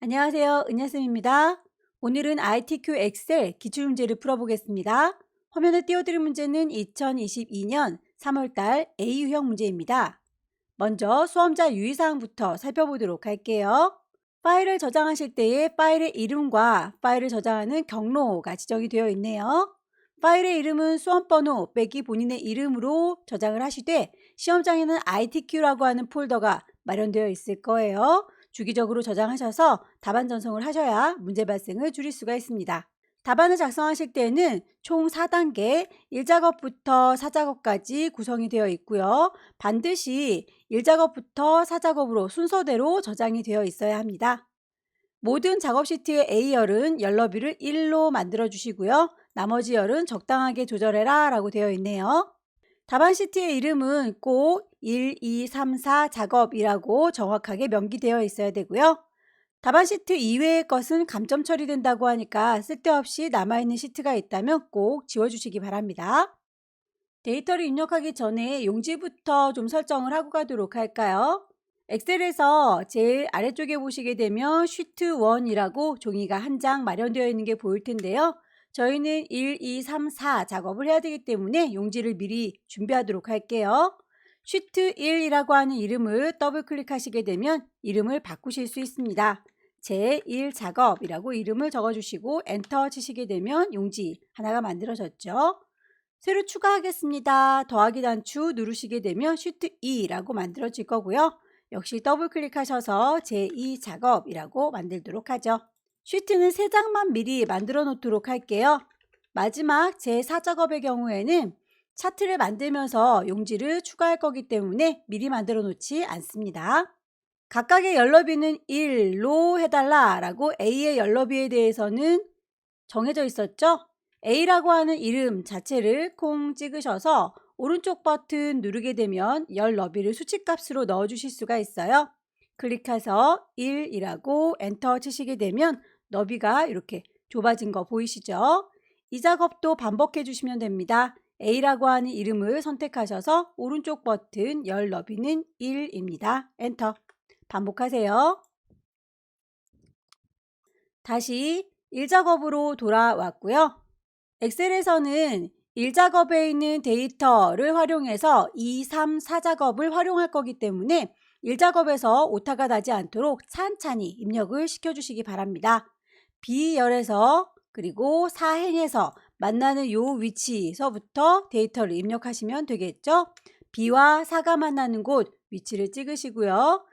안녕하세요. 은하쌤입니다. 오늘은 ITQ 엑셀 기출문제를 풀어보겠습니다. 화면에 띄워드린 문제는 2022년 3월달 A유형 문제입니다. 먼저 수험자 유의사항부터 살펴보도록 할게요. 파일을 저장하실 때에 파일의 이름과 파일을 저장하는 경로가 지정이 되어 있네요. 파일의 이름은 수험번호 빼기 본인의 이름으로 저장을 하시되 시험장에는 ITQ라고 하는 폴더가 마련되어 있을 거예요. 주기적으로 저장하셔서 답안 전송을 하셔야 문제 발생을 줄일 수가 있습니다. 답안을 작성하실 때는 총 4단계 1작업부터 4작업까지 구성이 되어 있고요. 반드시 1작업부터 4작업으로 순서대로 저장이 되어 있어야 합니다. 모든 작업 시트의 A열은 열 너비를 1로 만들어 주시고요. 나머지 열은 적당하게 조절해라 라고 되어 있네요. 답안 시트의 이름은 꼭 1, 2, 3, 4 작업이라고 정확하게 명기되어 있어야 되고요. 답안 시트 이외의 것은 감점 처리된다고 하니까 쓸데없이 남아있는 시트가 있다면 꼭 지워주시기 바랍니다. 데이터를 입력하기 전에 용지부터 좀 설정을 하고 가도록 할까요? 엑셀에서 제일 아래쪽에 보시게 되면 쉬트 1이라고 종이가 한 장 마련되어 있는 게 보일 텐데요. 저희는 1, 2, 3, 4 작업을 해야 되기 때문에 용지를 미리 준비하도록 할게요. 쉬트 1이라고 하는 이름을 더블 클릭하시게 되면 이름을 바꾸실 수 있습니다. 제1 작업이라고 이름을 적어주시고 엔터 치시게 되면 용지 하나가 만들어졌죠. 새로 추가하겠습니다. 더하기 단추 누르시게 되면 쉬트 2라고 만들어질 거고요. 역시 더블 클릭하셔서 제2 작업이라고 만들도록 하죠. 쉬트는 3장만 미리 만들어 놓도록 할게요. 마지막 제4 작업의 경우에는 차트를 만들면서 용지를 추가할 거기 때문에 미리 만들어 놓지 않습니다. 각각의 열너비는 1로 해달라 라고 A의 열너비에 대해서는 정해져 있었죠? A라고 하는 이름 자체를 콩 찍으셔서 오른쪽 버튼 누르게 되면 열 너비를 수치값으로 넣어 주실 수가 있어요. 클릭해서 1이라고 엔터 치시게 되면 너비가 이렇게 좁아진 거 보이시죠? 이 작업도 반복해 주시면 됩니다. A라고 하는 이름을 선택하셔서 오른쪽 버튼 열 너비는 1입니다. 엔터. 반복하세요. 다시 1작업으로 돌아왔고요. 엑셀에서는 1작업에 있는 데이터를 활용해서 2, 3, 4작업을 활용할 거기 때문에 1작업에서 오타가 나지 않도록 찬찬히 입력을 시켜주시기 바랍니다. B열에서 그리고 4행에서 만나는 요 위치서부터 데이터를 입력하시면 되겠죠. B와 4가 만나는 곳 위치를 찍으시고요.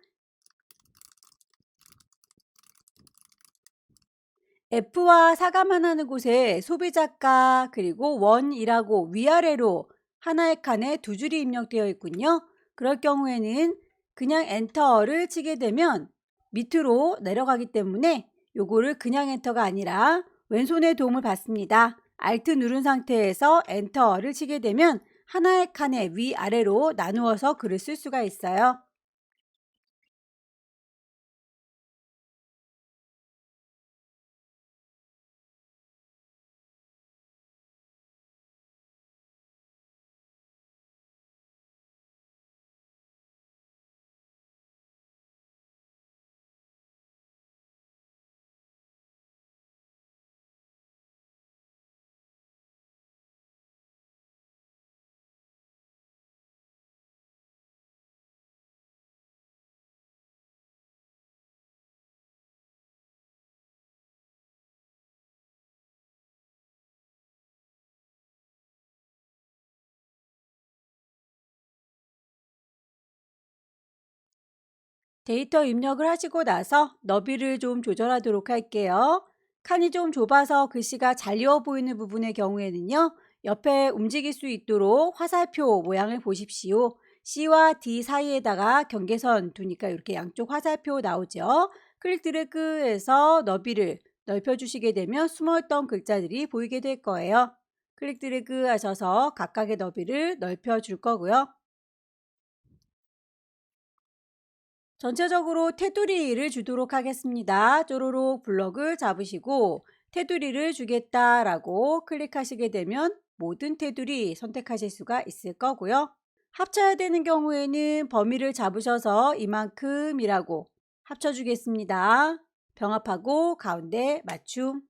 F와 4가 만나는 곳에 소비자가 그리고 원이라고 위아래로 하나의 칸에 두 줄이 입력되어 있군요. 그럴 경우에는 그냥 엔터를 치게 되면 밑으로 내려가기 때문에 요거를 그냥 엔터가 아니라 왼손의 도움을 받습니다. Alt 누른 상태에서 엔터를 치게 되면 하나의 칸에 위아래로 나누어서 글을 쓸 수가 있어요. 데이터 입력을 하시고 나서 너비를 좀 조절하도록 할게요. 칸이 좀 좁아서 글씨가 잘리워 보이는 부분의 경우에는요. 옆에 움직일 수 있도록 화살표 모양을 보십시오. C와 D 사이에다가 경계선 두니까 이렇게 양쪽 화살표 나오죠. 클릭 드래그해서 너비를 넓혀주시게 되면 숨어있던 글자들이 보이게 될 거예요. 클릭 드래그 하셔서 각각의 너비를 넓혀줄 거고요. 전체적으로 테두리를 주도록 하겠습니다. 쪼로록 블럭을 잡으시고 테두리를 주겠다라고 클릭하시게 되면 모든 테두리 선택하실 수가 있을 거고요. 합쳐야 되는 경우에는 범위를 잡으셔서 이만큼이라고 합쳐주겠습니다. 병합하고 가운데 맞춤.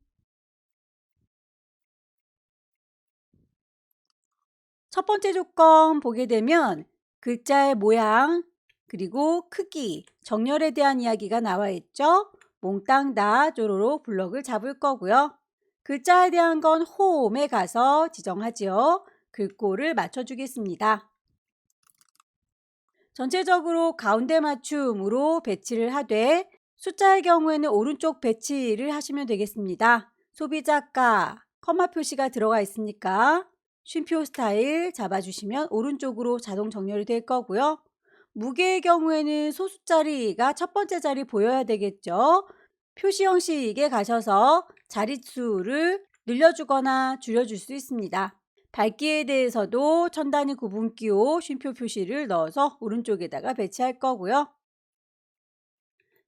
첫 번째 조건 보게 되면 글자의 모양 그리고 크기, 정렬에 대한 이야기가 나와 있죠. 몽땅 다 쪼로로 블럭을 잡을 거고요. 글자에 대한 건 홈에 가서 지정하지요. 글꼴을 맞춰주겠습니다. 전체적으로 가운데 맞춤으로 배치를 하되 숫자의 경우에는 오른쪽 배치를 하시면 되겠습니다. 소비자가 커마 표시가 들어가 있으니까 쉼표 스타일 잡아주시면 오른쪽으로 자동 정렬이 될 거고요. 무게의 경우에는 소수자리가 첫 번째 자리 보여야 되겠죠. 표시 형식에 가셔서 자릿수를 늘려주거나 줄여줄 수 있습니다. 밝기에 대해서도 천 단위 구분기호 쉼표 표시를 넣어서 오른쪽에다가 배치할 거고요.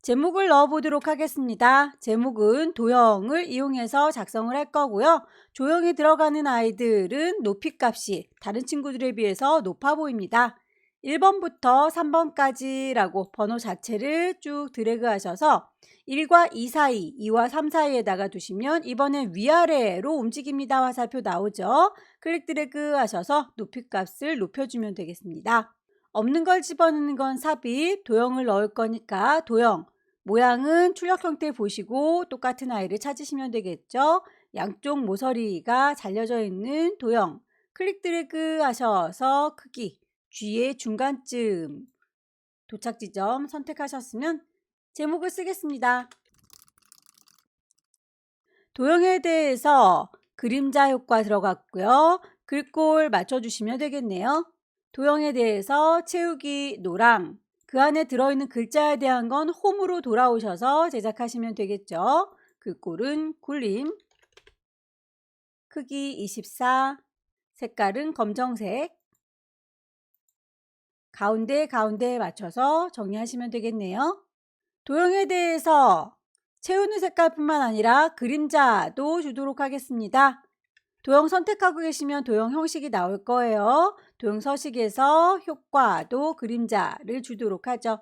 제목을 넣어보도록 하겠습니다. 제목은 도형을 이용해서 작성을 할 거고요. 조형에 들어가는 아이들은 높이값이 다른 친구들에 비해서 높아 보입니다. 1번부터 3번까지라고 번호 자체를 쭉 드래그 하셔서 1과 2 사이, 2와 3 사이에다가 두시면 이번엔 위아래로 움직입니다. 화살표 나오죠. 클릭 드래그 하셔서 높이값을 높여주면 되겠습니다. 없는 걸 집어넣는 건 삽입, 도형을 넣을 거니까 도형, 모양은 출력 형태 보시고 똑같은 아이를 찾으시면 되겠죠. 양쪽 모서리가 잘려져 있는 도형, 클릭 드래그 하셔서 크기, G의 중간쯤 도착 지점 선택하셨으면 제목을 쓰겠습니다. 도형에 대해서 그림자 효과 들어갔고요. 글꼴 맞춰주시면 되겠네요. 도형에 대해서 채우기 노랑, 그 안에 들어있는 글자에 대한 건 홈으로 돌아오셔서 제작하시면 되겠죠. 글꼴은 굴림, 크기 24, 색깔은 검정색, 가운데에 맞춰서 정리하시면 되겠네요. 도형에 대해서 채우는 색깔뿐만 아니라 그림자도 주도록 하겠습니다. 도형 선택하고 계시면 도형 형식이 나올 거예요. 도형 서식에서 효과도 그림자를 주도록 하죠.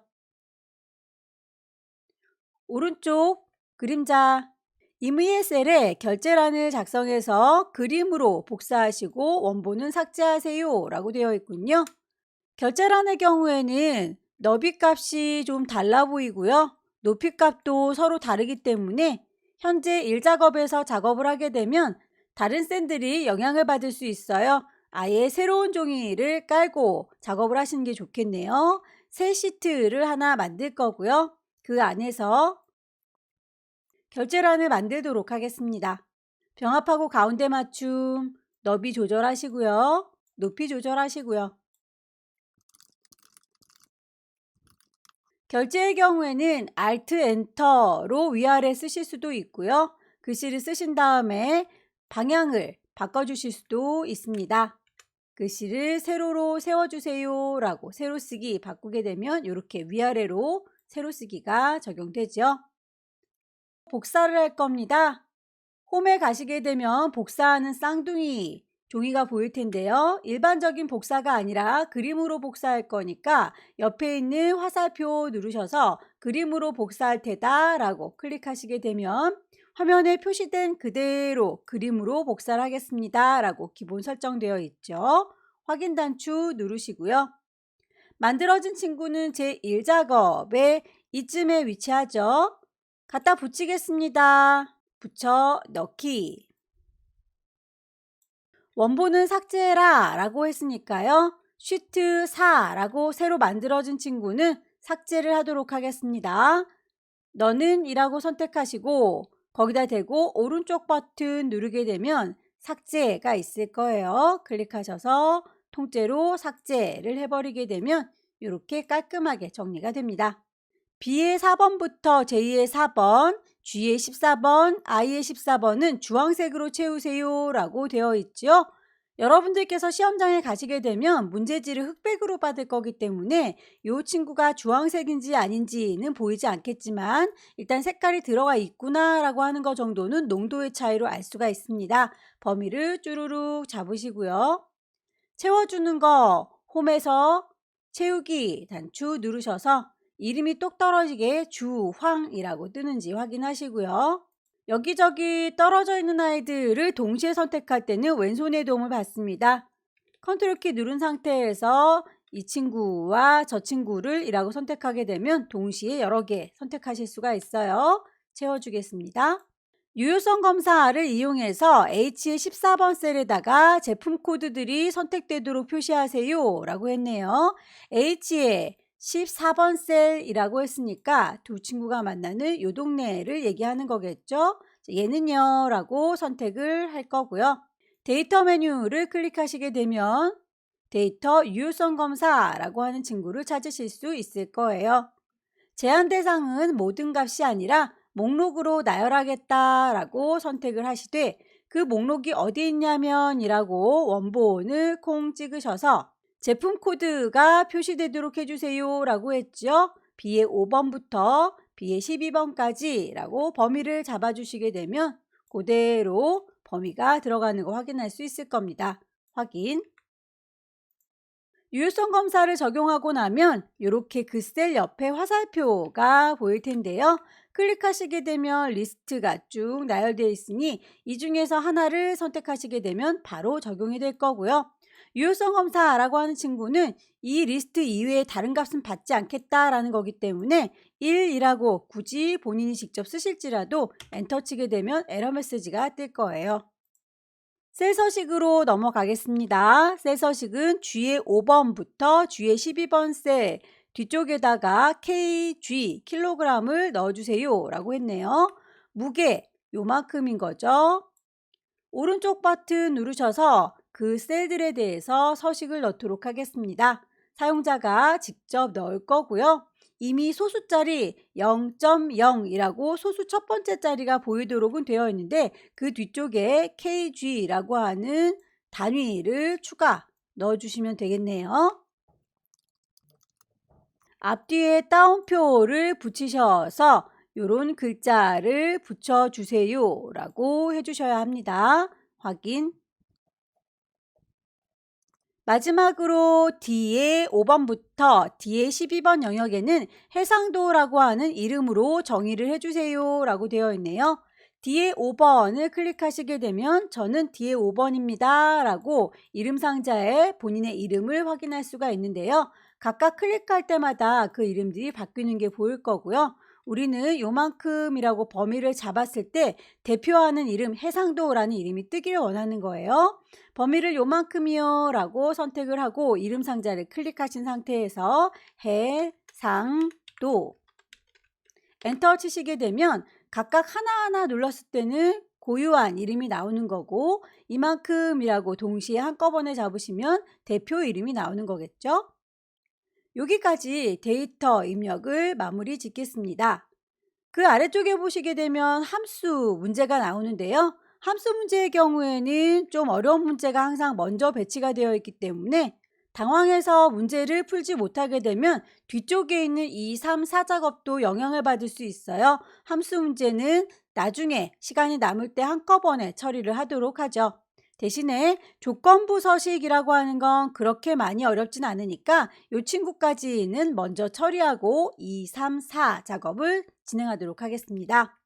오른쪽 그림자 임의의 셀에 결제란을 작성해서 그림으로 복사하시고 원본은 삭제하세요 라고 되어 있군요. 결제란의 경우에는 너비 값이 좀 달라 보이고요. 높이 값도 서로 다르기 때문에 현재 1작업에서 작업을 하게 되면 다른 셀들이 영향을 받을 수 있어요. 아예 새로운 종이를 깔고 작업을 하시는 게 좋겠네요. 새 시트를 하나 만들 거고요. 그 안에서 결제란을 만들도록 하겠습니다. 병합하고 가운데 맞춤, 너비 조절하시고요. 높이 조절하시고요. 결제의 경우에는 Alt, Enter로 위아래 쓰실 수도 있고요. 글씨를 쓰신 다음에 방향을 바꿔주실 수도 있습니다. 글씨를 세로로 세워주세요 라고 세로 쓰기 바꾸게 되면 이렇게 위아래로 세로 쓰기가 적용되죠. 복사를 할 겁니다. 홈에 가시게 되면 복사하는 쌍둥이 종이가 보일 텐데요. 일반적인 복사가 아니라 그림으로 복사할 거니까 옆에 있는 화살표 누르셔서 그림으로 복사할 테다 라고 클릭하시게 되면 화면에 표시된 그대로 그림으로 복사를 하겠습니다 라고 기본 설정되어 있죠. 확인 단추 누르시고요. 만들어진 친구는 제1작업에 이쯤에 위치하죠. 갖다 붙이겠습니다. 붙여 넣기. 원본은 삭제해라 라고 했으니까요. 쉬트 4라고 새로 만들어진 친구는 삭제를 하도록 하겠습니다. 너는 이라고 선택하시고 거기다 대고 오른쪽 버튼 누르게 되면 삭제가 있을 거예요. 클릭하셔서 통째로 삭제를 해버리게 되면 이렇게 깔끔하게 정리가 됩니다. B의 4번부터 J의 4번, G의 14번, I의 14번은 주황색으로 채우세요 라고 되어 있죠. 여러분들께서 시험장에 가시게 되면 문제지를 흑백으로 받을 거기 때문에 이 친구가 주황색인지 아닌지는 보이지 않겠지만 일단 색깔이 들어가 있구나 라고 하는 것 정도는 농도의 차이로 알 수가 있습니다. 범위를 쭈루룩 잡으시고요. 채워주는 거 홈에서 채우기 단추 누르셔서 이름이 똑 떨어지게 주황이라고 뜨는지 확인하시고요. 여기저기 떨어져 있는 아이들을 동시에 선택할 때는 왼손의 도움을 받습니다. 컨트롤 키 누른 상태에서 이 친구와 저 친구를 이라고 선택하게 되면 동시에 여러 개 선택하실 수가 있어요. 채워주겠습니다. 유효성 검사를 이용해서 H의 14번 셀에다가 제품 코드들이 선택되도록 표시하세요 라고 했네요. H의 14번 셀이라고 했으니까 두 친구가 만나는 요 동네를 얘기하는 거겠죠. 얘는요 라고 선택을 할 거고요. 데이터 메뉴를 클릭하시게 되면 데이터 유효성 검사라고 하는 친구를 찾으실 수 있을 거예요. 제한 대상은 모든 값이 아니라 목록으로 나열하겠다라고 선택을 하시되 그 목록이 어디 있냐면 이라고 원본을 콩 찍으셔서 제품 코드가 표시되도록 해주세요 라고 했죠. B의 5번부터 B의 12번까지 라고 범위를 잡아주시게 되면 그대로 범위가 들어가는 거 확인할 수 있을 겁니다. 확인. 유효성 검사를 적용하고 나면 이렇게 그 셀 옆에 화살표가 보일 텐데요. 클릭하시게 되면 리스트가 쭉 나열되어 있으니 이 중에서 하나를 선택하시게 되면 바로 적용이 될 거고요. 유효성 검사라고 하는 친구는 이 리스트 이외에 다른 값은 받지 않겠다라는 거기 때문에 1이라고 굳이 본인이 직접 쓰실지라도 엔터 치게 되면 에러 메시지가 뜰 거예요. 셀 서식으로 넘어가겠습니다. 셀 서식은 G의 5번부터 G의 12번 셀 뒤쪽에다가 kg 킬로그램을 넣어주세요 라고 했네요. 무게 요만큼인 거죠. 오른쪽 버튼 누르셔서 그 셀들에 대해서 서식을 넣도록 하겠습니다. 사용자가 직접 넣을 거고요. 이미 소수자리 0.0이라고 소수 첫 번째 자리가 보이도록은 되어 있는데 그 뒤쪽에 kg라고 하는 단위를 추가 넣어주시면 되겠네요. 앞뒤에 따옴표를 붙이셔서 이런 글자를 붙여주세요 라고 해주셔야 합니다. 확인. 마지막으로 D의 5번부터 D의 12번 영역에는 해상도라고 하는 이름으로 정의를 해주세요 라고 되어 있네요. D의 5번을 클릭하시게 되면 저는 D의 5번입니다 라고 이름 상자에 본인의 이름을 확인할 수가 있는데요. 각각 클릭할 때마다 그 이름들이 바뀌는 게 보일 거고요. 우리는 요만큼이라고 범위를 잡았을 때 대표하는 이름 해상도라는 이름이 뜨기를 원하는 거예요. 범위를 요만큼이요 라고 선택을 하고 이름 상자를 클릭하신 상태에서 해상도 엔터 치시게 되면 각각 하나하나 눌렀을 때는 고유한 이름이 나오는 거고 이만큼이라고 동시에 한꺼번에 잡으시면 대표 이름이 나오는 거겠죠. 여기까지 데이터 입력을 마무리 짓겠습니다. 그 아래쪽에 보시게 되면 함수 문제가 나오는데요. 함수 문제의 경우에는 좀 어려운 문제가 항상 먼저 배치가 되어 있기 때문에 당황해서 문제를 풀지 못하게 되면 뒤쪽에 있는 2, 3, 4 작업도 영향을 받을 수 있어요. 함수 문제는 나중에 시간이 남을 때 한꺼번에 처리를 하도록 하죠. 대신에 조건부 서식이라고 하는 건 그렇게 많이 어렵진 않으니까 이 친구까지는 먼저 처리하고 2, 3, 4 작업을 진행하도록 하겠습니다.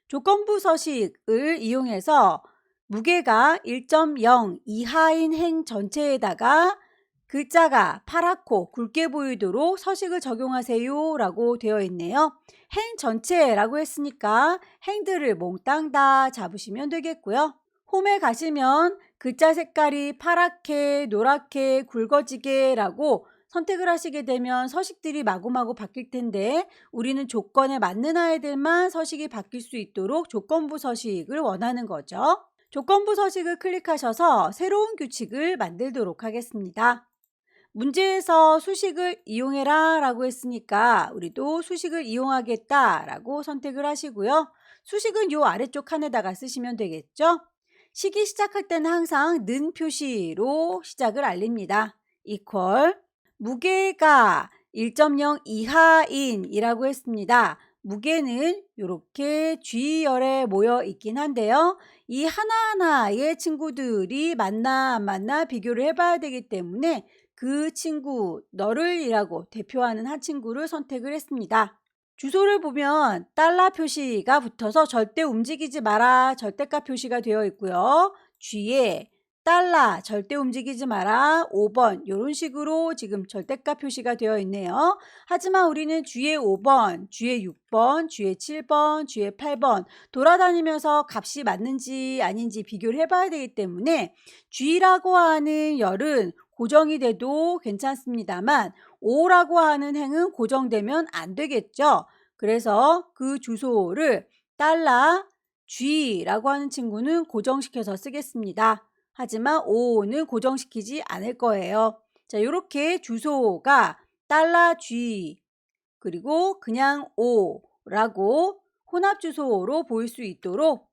조건부 서식을 이용해서 무게가 1.0 이하인 행 전체에다가 글자가 파랗고 굵게 보이도록 서식을 적용하세요 라고 되어 있네요. 행 전체라고 했으니까 행들을 몽땅 다 잡으시면 되겠고요. 홈에 가시면 글자 색깔이 파랗게 노랗게 굵어지게 라고 선택을 하시게 되면 서식들이 마구마구 바뀔 텐데 우리는 조건에 맞는 아이들만 서식이 바뀔 수 있도록 조건부 서식을 원하는 거죠. 조건부 서식을 클릭하셔서 새로운 규칙을 만들도록 하겠습니다. 문제에서 수식을 이용해라 라고 했으니까 우리도 수식을 이용하겠다 라고 선택을 하시고요. 수식은 요 아래쪽 칸에다가 쓰시면 되겠죠. 식이 시작할 때는 항상 는 표시로 시작을 알립니다. equal 무게가 1.0 이하인 이라고 했습니다. 무게는 이렇게 G열에 모여 있긴 한데요. 이 하나하나의 친구들이 맞나 안 맞나 비교를 해봐야 되기 때문에 그 친구, 너를 이라고 대표하는 한 친구를 선택을 했습니다. 주소를 보면 달러 표시가 붙어서 절대 움직이지 마라 절대가 표시가 되어 있고요. G에 달러 절대 움직이지 마라 5번 이런 식으로 지금 절대가 표시가 되어 있네요. 하지만 우리는 G의 5번, G의 6번, G의 7번, G의 8번 돌아다니면서 값이 맞는지 아닌지 비교를 해봐야 되기 때문에 G라고 하는 열은 고정이 돼도 괜찮습니다만 5라고 하는 행은 고정되면 안 되겠죠. 그래서 그 주소를 달러 G라고 하는 친구는 고정시켜서 쓰겠습니다. 하지만 5는 고정시키지 않을 거예요. 자, 이렇게 주소가 달러 G 그리고 그냥 5라고 혼합 주소로 보일 수 있도록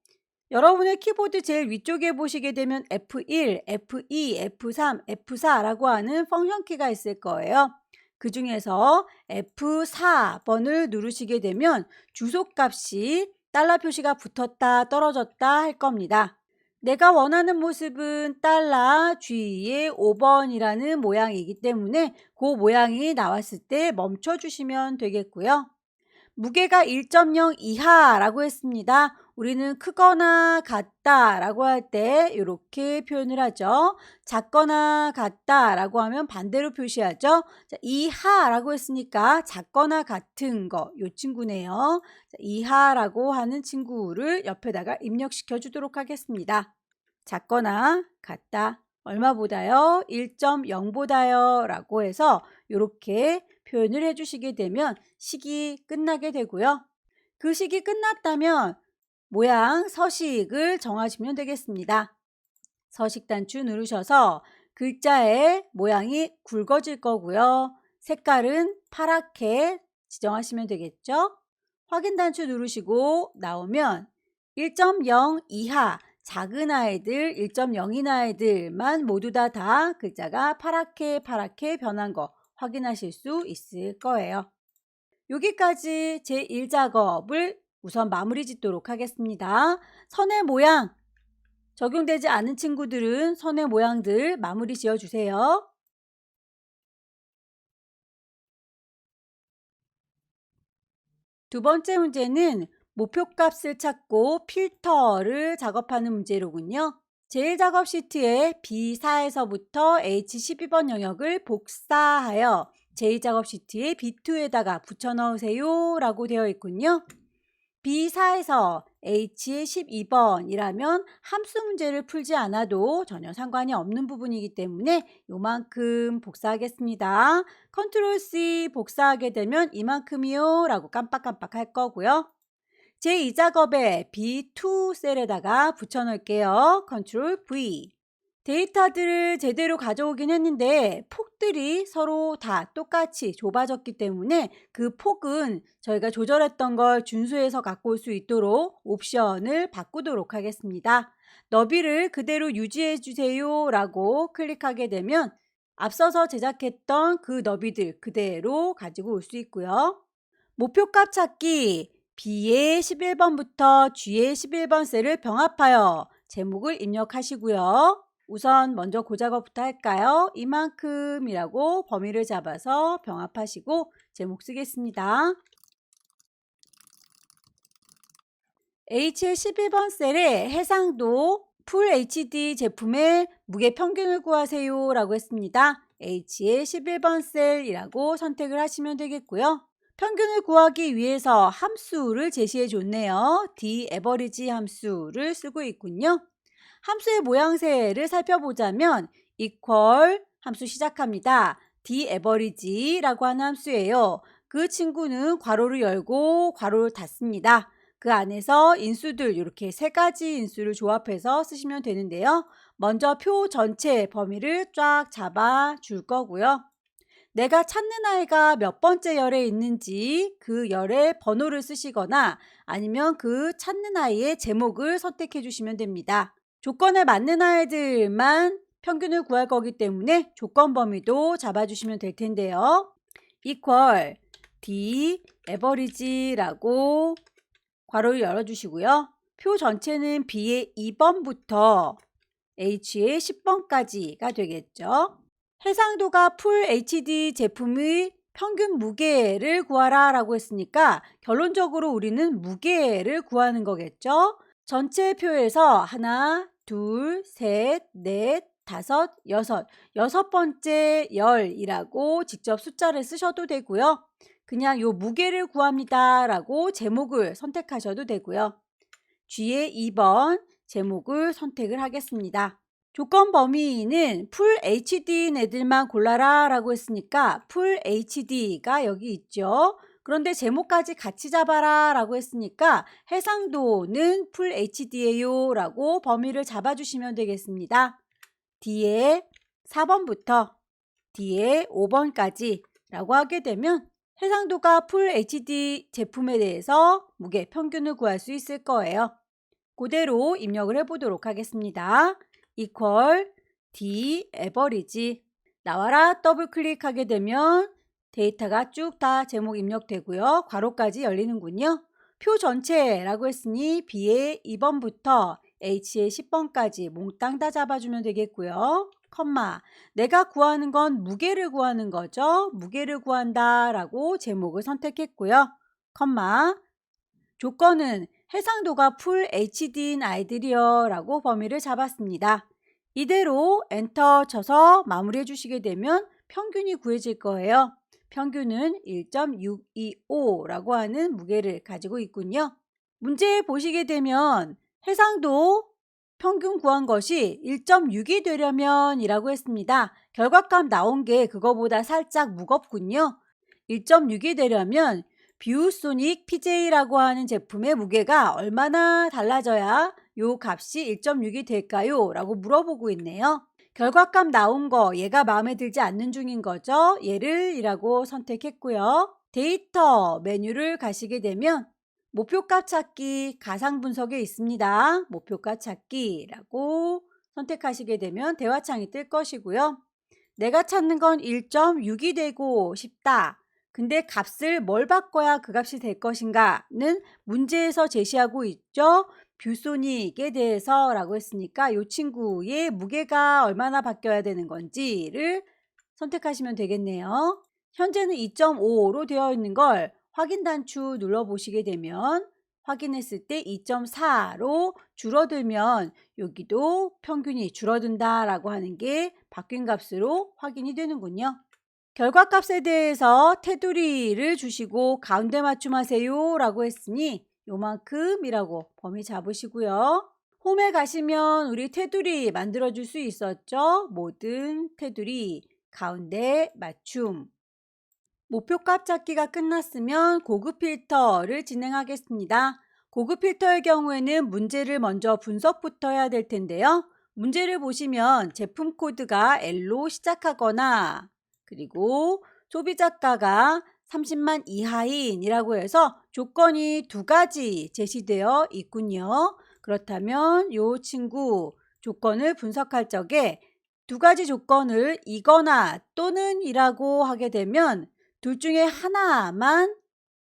여러분의 키보드 제일 위쪽에 보시게 되면 F1, F2, F3, F4라고 하는 펑션 키가 있을 거예요. 그 중에서 F4번을 누르시게 되면 주소값이 달러 표시가 붙었다 떨어졌다 할 겁니다. 내가 원하는 모습은 달러 G의 5번이라는 모양이기 때문에 그 모양이 나왔을 때 멈춰 주시면 되겠고요. 무게가 1.0 이하라고 했습니다. 우리는 크거나 같다라고 할 때 이렇게 표현을 하죠. 작거나 같다라고 하면 반대로 표시하죠. 자, 이하라고 했으니까 작거나 같은 거, 이 친구네요. 자, 이하라고 하는 친구를 옆에다가 입력시켜 주도록 하겠습니다. 작거나 같다. 얼마보다요? 1.0보다요 라고 해서 이렇게 표현을 해주시게 되면 식이 끝나게 되고요. 그 식이 끝났다면 모양 서식을 정하시면 되겠습니다. 서식 단추 누르셔서 글자의 모양이 굵어질 거고요. 색깔은 파랗게 지정하시면 되겠죠. 확인 단추 누르시고 나오면 1.0 이하 작은 아이들 1.0인 아이들만 모두 다 글자가 파랗게 변한 거 확인하실 수 있을 거예요. 여기까지 제1작업을 우선 마무리 짓도록 하겠습니다. 선의 모양 적용되지 않은 친구들은 선의 모양들 마무리 지어주세요. 두 번째 문제는 목표값을 찾고 필터를 작업하는 문제로군요. 제1작업 시트에 B4에서부터 H12번 영역을 복사하여 제2작업 시트에 B2에다가 붙여 넣으세요 라고 되어 있군요. B4에서 H의 12번이라면 함수 문제를 풀지 않아도 전혀 상관이 없는 부분이기 때문에 요만큼 복사하겠습니다. 컨트롤 C 복사하게 되면 이만큼이요 라고 깜빡깜빡 할 거고요. 제2작업에 B2 셀에다가 붙여 넣을게요. 컨트롤 V. 데이터들을 제대로 가져오긴 했는데 폭들이 서로 다 똑같이 좁아졌기 때문에 그 폭은 저희가 조절했던 걸 준수해서 갖고 올 수 있도록 옵션을 바꾸도록 하겠습니다. 너비를 그대로 유지해 주세요 라고 클릭하게 되면 앞서서 제작했던 그 너비들 그대로 가지고 올 수 있고요. 목표값 찾기 B의 11번부터 G의 11번 셀을 병합하여 제목을 입력하시고요. 우선 먼저 고작업부터 할까요? 이만큼이라고 범위를 잡아서 병합하시고 제목 쓰겠습니다. H의 11번 셀에 해상도 풀 HD 제품의 무게 평균을 구하세요 라고 했습니다. H의 11번 셀이라고 선택을 하시면 되겠고요. 평균을 구하기 위해서 함수를 제시해 줬네요. daverage 함수를 쓰고 있군요. 함수의 모양새를 살펴보자면 equal 함수 시작합니다. daverage라고 하는 함수예요. 그 친구는 괄호를 열고 괄호를 닫습니다. 그 안에서 인수들 이렇게 세 가지 인수를 조합해서 쓰시면 되는데요. 먼저 표 전체 범위를 쫙 잡아 줄 거고요. 내가 찾는 아이가 몇 번째 열에 있는지 그 열의 번호를 쓰시거나 아니면 그 찾는 아이의 제목을 선택해 주시면 됩니다. 조건에 맞는 아이들만 평균을 구할 거기 때문에 조건 범위도 잡아주시면 될 텐데요. equal daverage라고 괄호를 열어주시고요. 표 전체는 B의 2번부터 H의 10번까지가 되겠죠. 해상도가 풀 HD 제품의 평균 무게를 구하라 라고 했으니까 결론적으로 우리는 무게를 구하는 거겠죠. 전체 표에서 하나, 둘, 셋, 넷, 다섯, 여섯 번째 열이라고 직접 숫자를 쓰셔도 되고요. 그냥 요 무게를 구합니다 라고 제목을 선택하셔도 되고요. 뒤에 2번 제목을 선택을 하겠습니다. 조건 범위는 풀 HD인 애들만 골라라 라고 했으니까 풀 HD가 여기 있죠. 그런데 제목까지 같이 잡아라 라고 했으니까 해상도는 풀 HD예요 라고 범위를 잡아주시면 되겠습니다. 뒤에 4번부터 뒤에 5번까지 라고 하게 되면 해상도가 풀 HD 제품에 대해서 무게 평균을 구할 수 있을 거예요. 그대로 입력을 해보도록 하겠습니다. equal d average 나와라 더블 클릭하게 되면 데이터가 쭉 다 제목 입력되고요. 괄호까지 열리는군요. 표 전체라고 했으니 B의 2번부터 H의 10번까지 몽땅 다 잡아주면 되겠고요. 컴마 내가 구하는 건 무게를 구하는 거죠. 무게를 구한다 라고 제목을 선택했고요. 컴마 조건은 해상도가 풀 HD인 아이들이요 라고 범위를 잡았습니다. 이대로 엔터 쳐서 마무리해 주시게 되면 평균이 구해질 거예요. 평균은 1.625라고 하는 무게를 가지고 있군요. 문제 보시게 되면 해상도 평균 구한 것이 1.6이 되려면 이라고 했습니다. 결과값 나온 게 그거보다 살짝 무겁군요. 1.6이 되려면 뷰소닉 PJ라고 하는 제품의 무게가 얼마나 달라져야 요 값이 1.6이 될까요? 라고 물어보고 있네요. 결과값 나온 거 얘가 마음에 들지 않는 중인 거죠. 얘를 이라고 선택했고요. 데이터 메뉴를 가시게 되면 목표값 찾기 가상 분석에 있습니다. 목표값 찾기라고 선택하시게 되면 대화창이 뜰 것이고요. 내가 찾는 건 1.6이 되고 싶다. 근데 값을 뭘 바꿔야 그 값이 될 것인가는 문제에서 제시하고 있죠. 뷰소닉에 대해서 라고 했으니까 이 친구의 무게가 얼마나 바뀌어야 되는 건지를 선택하시면 되겠네요. 현재는 2.5로 되어 있는 걸 확인 단추 눌러보시게 되면 확인했을 때 2.4로 줄어들면 여기도 평균이 줄어든다 라고 하는 게 바뀐 값으로 확인이 되는군요. 결과값에 대해서 테두리를 주시고 가운데 맞춤하세요 라고 했으니 요만큼이라고 범위 잡으시고요. 홈에 가시면 우리 테두리 만들어 줄 수 있었죠. 모든 테두리 가운데 맞춤. 목표값 찾기가 끝났으면 고급 필터를 진행하겠습니다. 고급 필터의 경우에는 문제를 먼저 분석부터 해야 될 텐데요. 문제를 보시면 제품 코드가 L로 시작하거나 그리고 소비자가가 30만 이하인이라고 해서 조건이 두 가지 제시되어 있군요. 그렇다면 이 친구 조건을 분석할 적에 두 가지 조건을 이거나 또는 이라고 하게 되면 둘 중에 하나만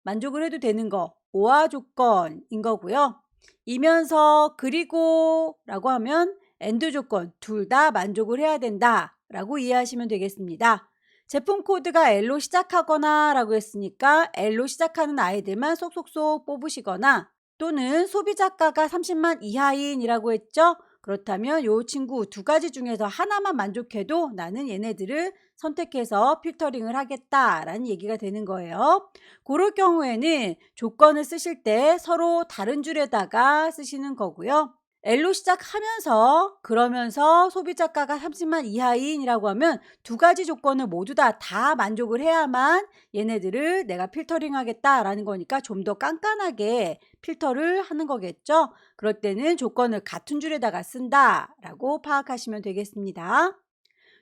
만족을 해도 되는 거 오화 조건인 거고요. 이면서 그리고 라고 하면 AND 조건 둘 다 만족을 해야 된다 라고 이해하시면 되겠습니다. 제품 코드가 L로 시작하거나 라고 했으니까 L로 시작하는 아이들만 쏙쏙쏙 뽑으시거나 또는 소비자가가 30만 이하인 이라고 했죠. 그렇다면 이 친구 두 가지 중에서 하나만 만족해도 나는 얘네들을 선택해서 필터링을 하겠다라는 얘기가 되는 거예요. 그럴 경우에는 조건을 쓰실 때 서로 다른 줄에다가 쓰시는 거고요. L로 시작하면서 그러면서 소비자가가 30만 이하인이라고 하면 두 가지 조건을 모두 다 만족을 해야만 얘네들을 내가 필터링 하겠다라는 거니까 좀 더 깐깐하게 필터를 하는 거겠죠. 그럴 때는 조건을 같은 줄에다가 쓴다라고 파악하시면 되겠습니다.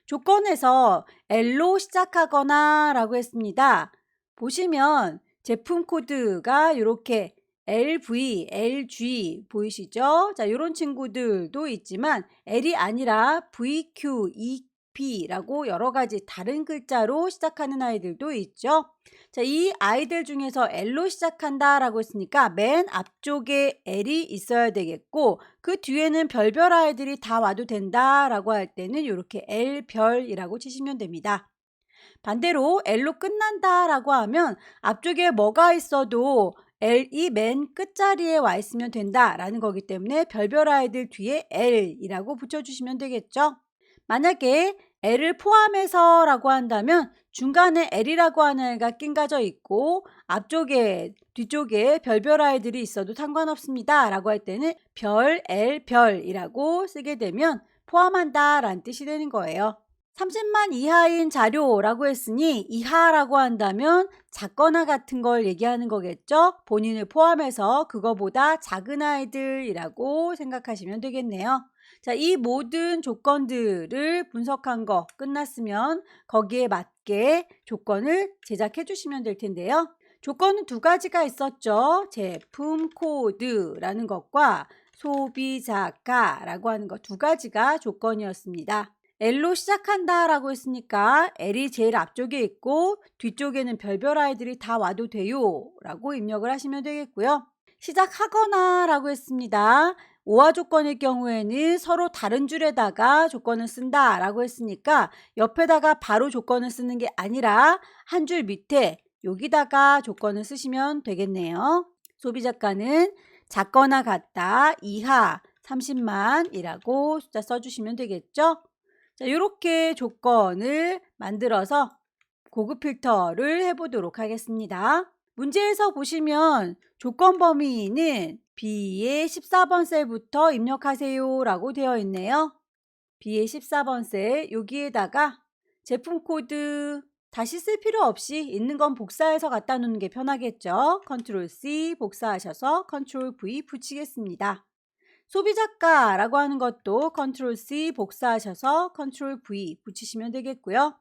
조건에서 L로 시작하거나 라고 했습니다. 보시면 제품 코드가 이렇게 LV, LG 보이시죠? 자, 이런 친구들도 있지만 L이 아니라 VQ, B라고 여러 가지 다른 글자로 시작하는 아이들도 있죠. 자, 이 아이들 중에서 L로 시작한다라고 했으니까 맨 앞쪽에 L이 있어야 되겠고 그 뒤에는 별별 아이들이 다 와도 된다라고 할 때는 이렇게 L별이라고 치시면 됩니다. 반대로 L로 끝난다라고 하면 앞쪽에 뭐가 있어도 L이 맨 끝자리에 와 있으면 된다라는 거기 때문에 별별 아이들 뒤에 L이라고 붙여주시면 되겠죠. 만약에 L을 포함해서 라고 한다면 중간에 L이라고 하는 애가 낀가져 있고 앞쪽에 뒤쪽에 별별 아이들이 있어도 상관없습니다 라고 할 때는 별, L, 별이라고 쓰게 되면 포함한다 라는 뜻이 되는 거예요. 30만 이하인 자료라고 했으니 이하라고 한다면 작거나 같은 걸 얘기하는 거겠죠. 본인을 포함해서 그거보다 작은 아이들이라고 생각하시면 되겠네요. 자, 이 모든 조건들을 분석한 거 끝났으면 거기에 맞게 조건을 제작해 주시면 될 텐데요. 조건은 두 가지가 있었죠. 제품 코드라는 것과 소비자가라고 하는 것 두 가지가 조건이었습니다. L로 시작한다 라고 했으니까 L이 제일 앞쪽에 있고 뒤쪽에는 별별 아이들이 다 와도 돼요 라고 입력을 하시면 되겠고요. 시작하거나 라고 했습니다. 오화 조건일 경우에는 서로 다른 줄에다가 조건을 쓴다 라고 했으니까 옆에다가 바로 조건을 쓰는 게 아니라 한 줄 밑에 여기다가 조건을 쓰시면 되겠네요. 소비자가는 작거나 같다 이하 30만 이라고 숫자 써주시면 되겠죠. 자, 이렇게 조건을 만들어서 고급 필터를 해보도록 하겠습니다. 문제에서 보시면 조건 범위는 B의 14번 셀부터 입력하세요 라고 되어 있네요. B의 14번 셀 여기에다가 제품 코드 다시 쓸 필요 없이 있는 건 복사해서 갖다 놓는 게 편하겠죠. 컨트롤 C 복사하셔서 컨트롤 V 붙이겠습니다. 소비자가라고 하는 것도 컨트롤 C 복사하셔서 컨트롤 V 붙이시면 되겠고요.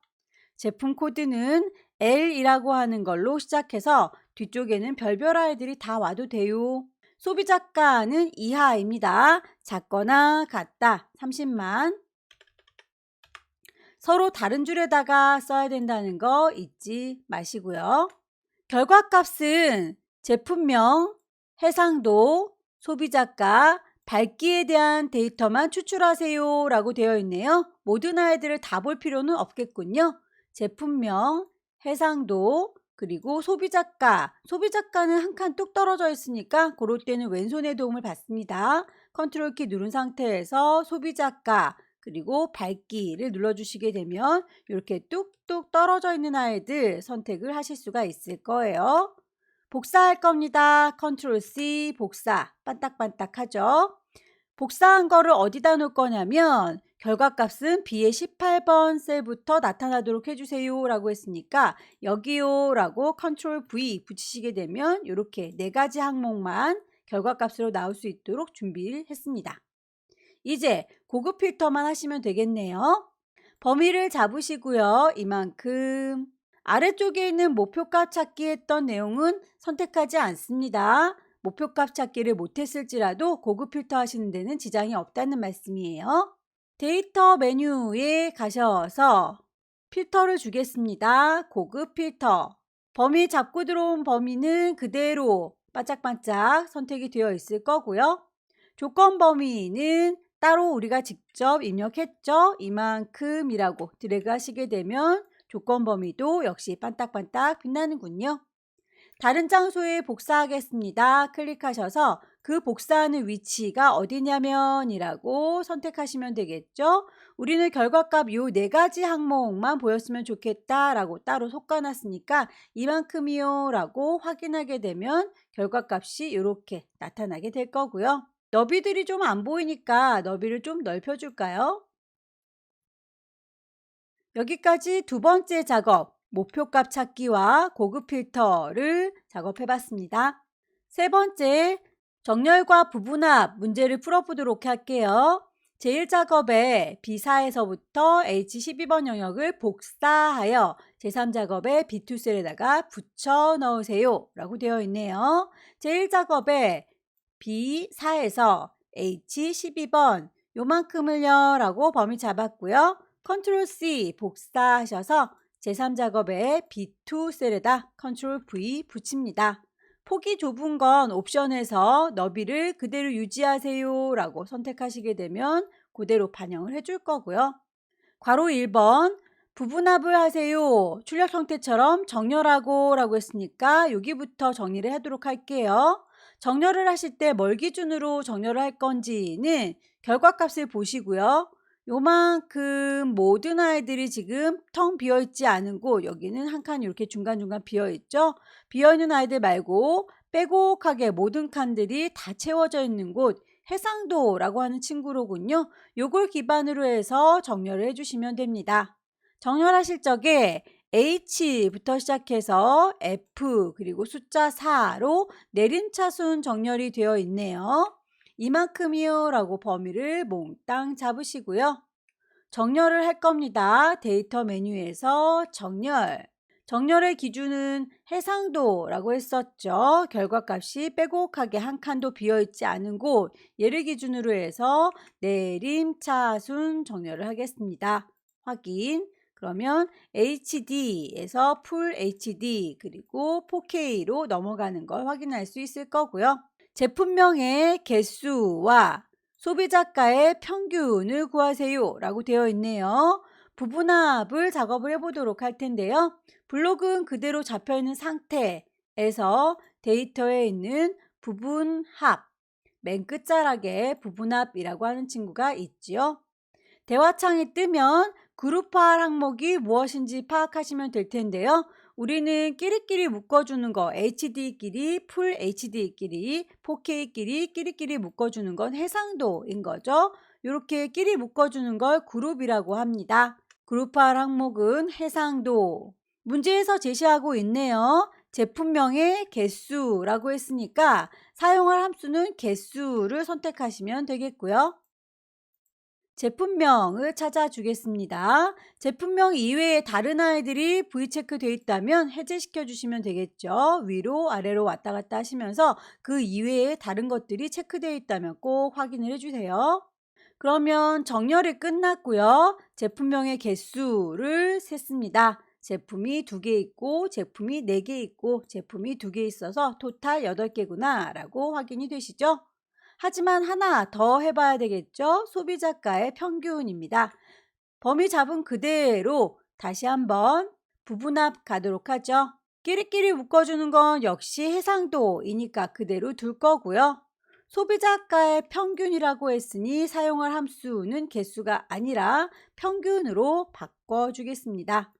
제품 코드는 L이라고 하는 걸로 시작해서 뒤쪽에는 별별 아이들이 다 와도 돼요. 소비자가는 이하입니다. 작거나 같다 30만. 서로 다른 줄에다가 써야 된다는 거 잊지 마시고요. 결과값은 제품명, 해상도, 소비자가, 밝기에 대한 데이터만 추출하세요 라고 되어 있네요. 모든 아이들을 다 볼 필요는 없겠군요. 제품명, 해상도, 그리고 소비자가. 소비자가는 한 칸 뚝 떨어져 있으니까 그럴 때는 왼손의 도움을 받습니다. 컨트롤 키 누른 상태에서 소비자가 그리고 밝기를 눌러주시게 되면 이렇게 뚝뚝 떨어져 있는 아이들 선택을 하실 수가 있을 거예요. 복사할 겁니다. 컨트롤 C 복사 반딱반딱하죠. 복사한 거를 어디다 놓을 거냐면 결과값은 B의 18번 셀부터 나타나도록 해주세요 라고 했으니까 여기요 라고 컨트롤 V 붙이시게 되면 이렇게 네 가지 항목만 결과값으로 나올 수 있도록 준비를 했습니다. 이제 고급 필터만 하시면 되겠네요. 범위를 잡으시고요. 이만큼. 아래쪽에 있는 목표값 찾기 했던 내용은 선택하지 않습니다. 목표값 찾기를 못했을지라도 고급 필터 하시는 데는 지장이 없다는 말씀이에요. 데이터 메뉴에 가셔서 필터를 주겠습니다. 고급 필터. 범위 잡고 들어온 범위는 그대로 반짝반짝 선택이 되어 있을 거고요. 조건 범위는 따로 우리가 직접 입력했죠. 이만큼이라고 드래그 하시게 되면 조건 범위도 역시 반딱반딱 빛나는군요. 다른 장소에 복사하겠습니다. 클릭하셔서 그 복사하는 위치가 어디냐면 이라고 선택하시면 되겠죠. 우리는 결과값 요 네 가지 항목만 보였으면 좋겠다라고 따로 솎아놨으니까 이만큼이요 라고 확인하게 되면 결과값이 이렇게 나타나게 될 거고요. 너비들이 좀 안 보이니까 너비를 좀 넓혀줄까요? 여기까지 두 번째 작업, 목표값 찾기와 고급 필터를 작업해봤습니다. 세 번째, 정렬과 부분합 문제를 풀어보도록 할게요. 제1작업에 B4에서부터 H12번 영역을 복사하여 제3작업에 B2셀에다가 붙여 넣으세요 라고 되어 있네요. 제1작업에 B4에서 H12번 요만큼을요 라고 범위 잡았고요. 컨트롤 C 복사하셔서 제3작업에 B2 셀에다 컨트롤 V 붙입니다. 폭이 좁은 건 옵션에서 너비를 그대로 유지하세요 라고 선택하시게 되면 그대로 반영을 해줄 거고요. 괄호 1번 부분합을 하세요. 출력 형태처럼 정렬하고 라고 했으니까 여기부터 정리를 하도록 할게요. 정렬을 하실 때 뭘 기준으로 정렬을 할 건지는 결과값을 보시고요. 요만큼 모든 아이들이 지금 텅 비어있지 않은 곳, 여기는 한 칸 이렇게 중간중간 비어있죠. 비어있는 아이들 말고 빼곡하게 모든 칸들이 다 채워져 있는 곳, 해상도라고 하는 친구로군요. 요걸 기반으로 해서 정렬을 해주시면 됩니다. 정렬하실 적에 H부터 시작해서 F 그리고 숫자 4로 내림차순 정렬이 되어 있네요. 이만큼이요 라고 범위를 몽땅 잡으시고요. 정렬을 할 겁니다. 데이터 메뉴에서 정렬. 정렬의 기준은 해상도라고 했었죠. 결과값이 빼곡하게 한 칸도 비어있지 않은 곳, 얘를 기준으로 해서 내림차순 정렬을 하겠습니다. 확인. 그러면 HD에서 풀 HD 그리고 4K로 넘어가는 걸 확인할 수 있을 거고요. 제품명의 개수와 소비자가의 평균을 구하세요 라고 되어 있네요. 부분합을 작업을 해보도록 할 텐데요. 블록은 그대로 잡혀있는 상태에서 데이터에 있는 부분합, 맨 끝자락에 부분합이라고 하는 친구가 있지요. 대화창이 뜨면 그룹화 항목이 무엇인지 파악하시면 될 텐데요. 우리는 끼리끼리 묶어주는 거, HD끼리, 풀 HD끼리, 4K끼리, 끼리끼리 묶어주는 건 해상도인 거죠. 이렇게 끼리 묶어주는 걸 그룹이라고 합니다. 그룹화 항목은 해상도. 문제에서 제시하고 있네요. 제품명의 개수라고 했으니까 사용할 함수는 개수를 선택하시면 되겠고요. 제품명을 찾아주겠습니다. 제품명 이외에 다른 아이들이 V체크 되어 있다면 해제시켜 주시면 되겠죠. 위로 아래로 왔다 갔다 하시면서 그 이외에 다른 것들이 체크되어 있다면 꼭 확인을 해주세요. 그러면 정렬이 끝났고요. 제품명의 개수를 셌습니다. 제품이 2개 있고 제품이 4개 있고 제품이 2개 있어서 토탈 8개구나 라고 확인이 되시죠? 하지만 하나 더 해봐야 되겠죠? 소비자가의 평균입니다. 범위 잡은 그대로 다시 한번 부분합 가도록 하죠. 끼리끼리 묶어주는 건 역시 해상도이니까 그대로 둘 거고요. 소비자가의 평균이라고 했으니 사용할 함수는 개수가 아니라 평균으로 바꿔주겠습니다.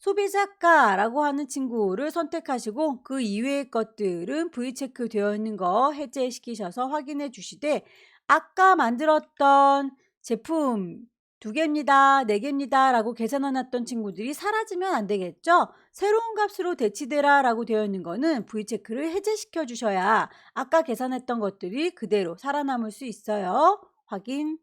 소비자가라고 하는 친구를 선택하시고 그 이외의 것들은 V체크 되어 있는 거 해제시키셔서 확인해 주시되 아까 만들었던 제품 2개입니다, 4개입니다 라고 계산해 놨던 친구들이 사라지면 안 되겠죠? 새로운 값으로 대치되라 라고 되어 있는 거는 V체크를 해제시켜 주셔야 아까 계산했던 것들이 그대로 살아남을 수 있어요. 확인.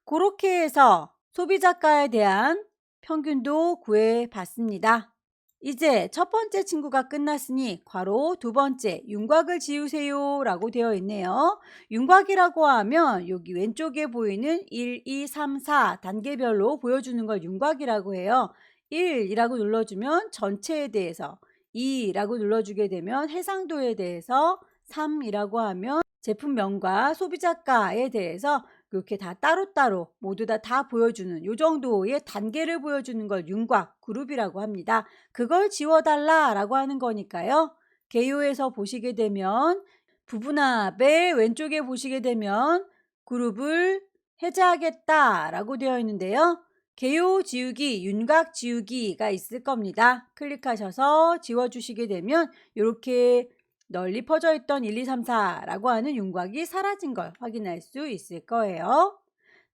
그렇게 해서 소비자가에 대한 평균도 구해봤습니다. 이제 첫 번째 친구가 끝났으니 괄호 두 번째 윤곽을 지우세요 라고 되어 있네요. 윤곽이라고 하면 여기 왼쪽에 보이는 1, 2, 3, 4 단계별로 보여주는 걸 윤곽이라고 해요. 1이라고 눌러주면 전체에 대해서, 2라고 눌러주게 되면 해상도에 대해서, 3이라고 하면 제품명과 소비자가에 대해서 이렇게 다 따로따로 모두 다 보여주는 요 정도의 단계를 보여주는 걸 윤곽 그룹이라고 합니다. 그걸 지워달라 라고 하는 거니까요. 개요에서 보시게 되면 부분합의 왼쪽에 보시게 되면 그룹을 해제하겠다 라고 되어 있는데요. 개요 지우기, 윤곽 지우기가 있을 겁니다. 클릭하셔서 지워주시게 되면 이렇게 널리 퍼져 있던 1, 2, 3, 4라고 하는 윤곽이 사라진 걸 확인할 수 있을 거예요.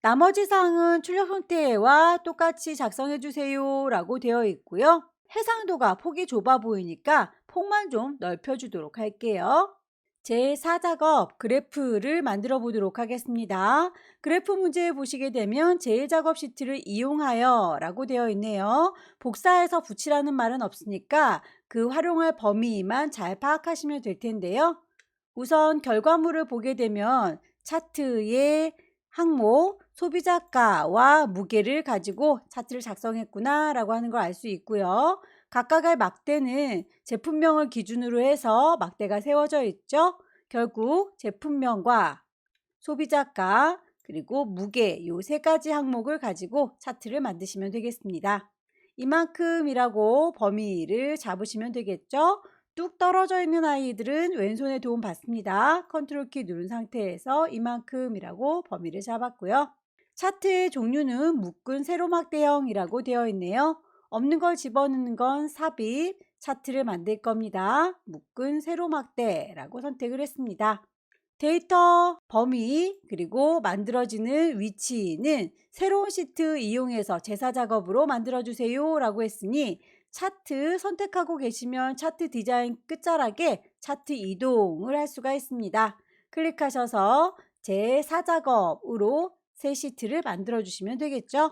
나머지 사항은 출력 형태와 똑같이 작성해 주세요 라고 되어 있고요. 해상도가 폭이 좁아 보이니까 폭만 좀 넓혀 주도록 할게요. 제4작업 그래프를 만들어 보도록 하겠습니다. 그래프 문제 보시게 되면 제1작업 시트를 이용하여 라고 되어 있네요. 복사해서 붙이라는 말은 없으니까 그 활용할 범위만 잘 파악하시면 될 텐데요. 우선 결과물을 보게 되면 차트의 항목, 소비자가와 무게를 가지고 차트를 작성했구나 라고 하는 걸 알 수 있고요. 각각의 막대는 제품명을 기준으로 해서 막대가 세워져 있죠. 결국 제품명과 소비자가 그리고 무게 이 세 가지 항목을 가지고 차트를 만드시면 되겠습니다. 이만큼이라고 범위를 잡으시면 되겠죠. 뚝 떨어져 있는 아이들은 왼손에 도움 받습니다. 컨트롤 키 누른 상태에서 이만큼이라고 범위를 잡았고요. 차트의 종류는 묶은 세로막대형이라고 되어 있네요. 없는 걸 집어넣는 건 삽입, 차트를 만들 겁니다. 묶은 세로막대라고 선택을 했습니다. 데이터 범위 그리고 만들어지는 위치는 새로운 시트 이용해서 제사 작업으로 만들어주세요 라고 했으니 차트 선택하고 계시면 차트 디자인 끝자락에 차트 이동을 할 수가 있습니다. 클릭하셔서 제사 작업으로 새 시트를 만들어 주시면 되겠죠.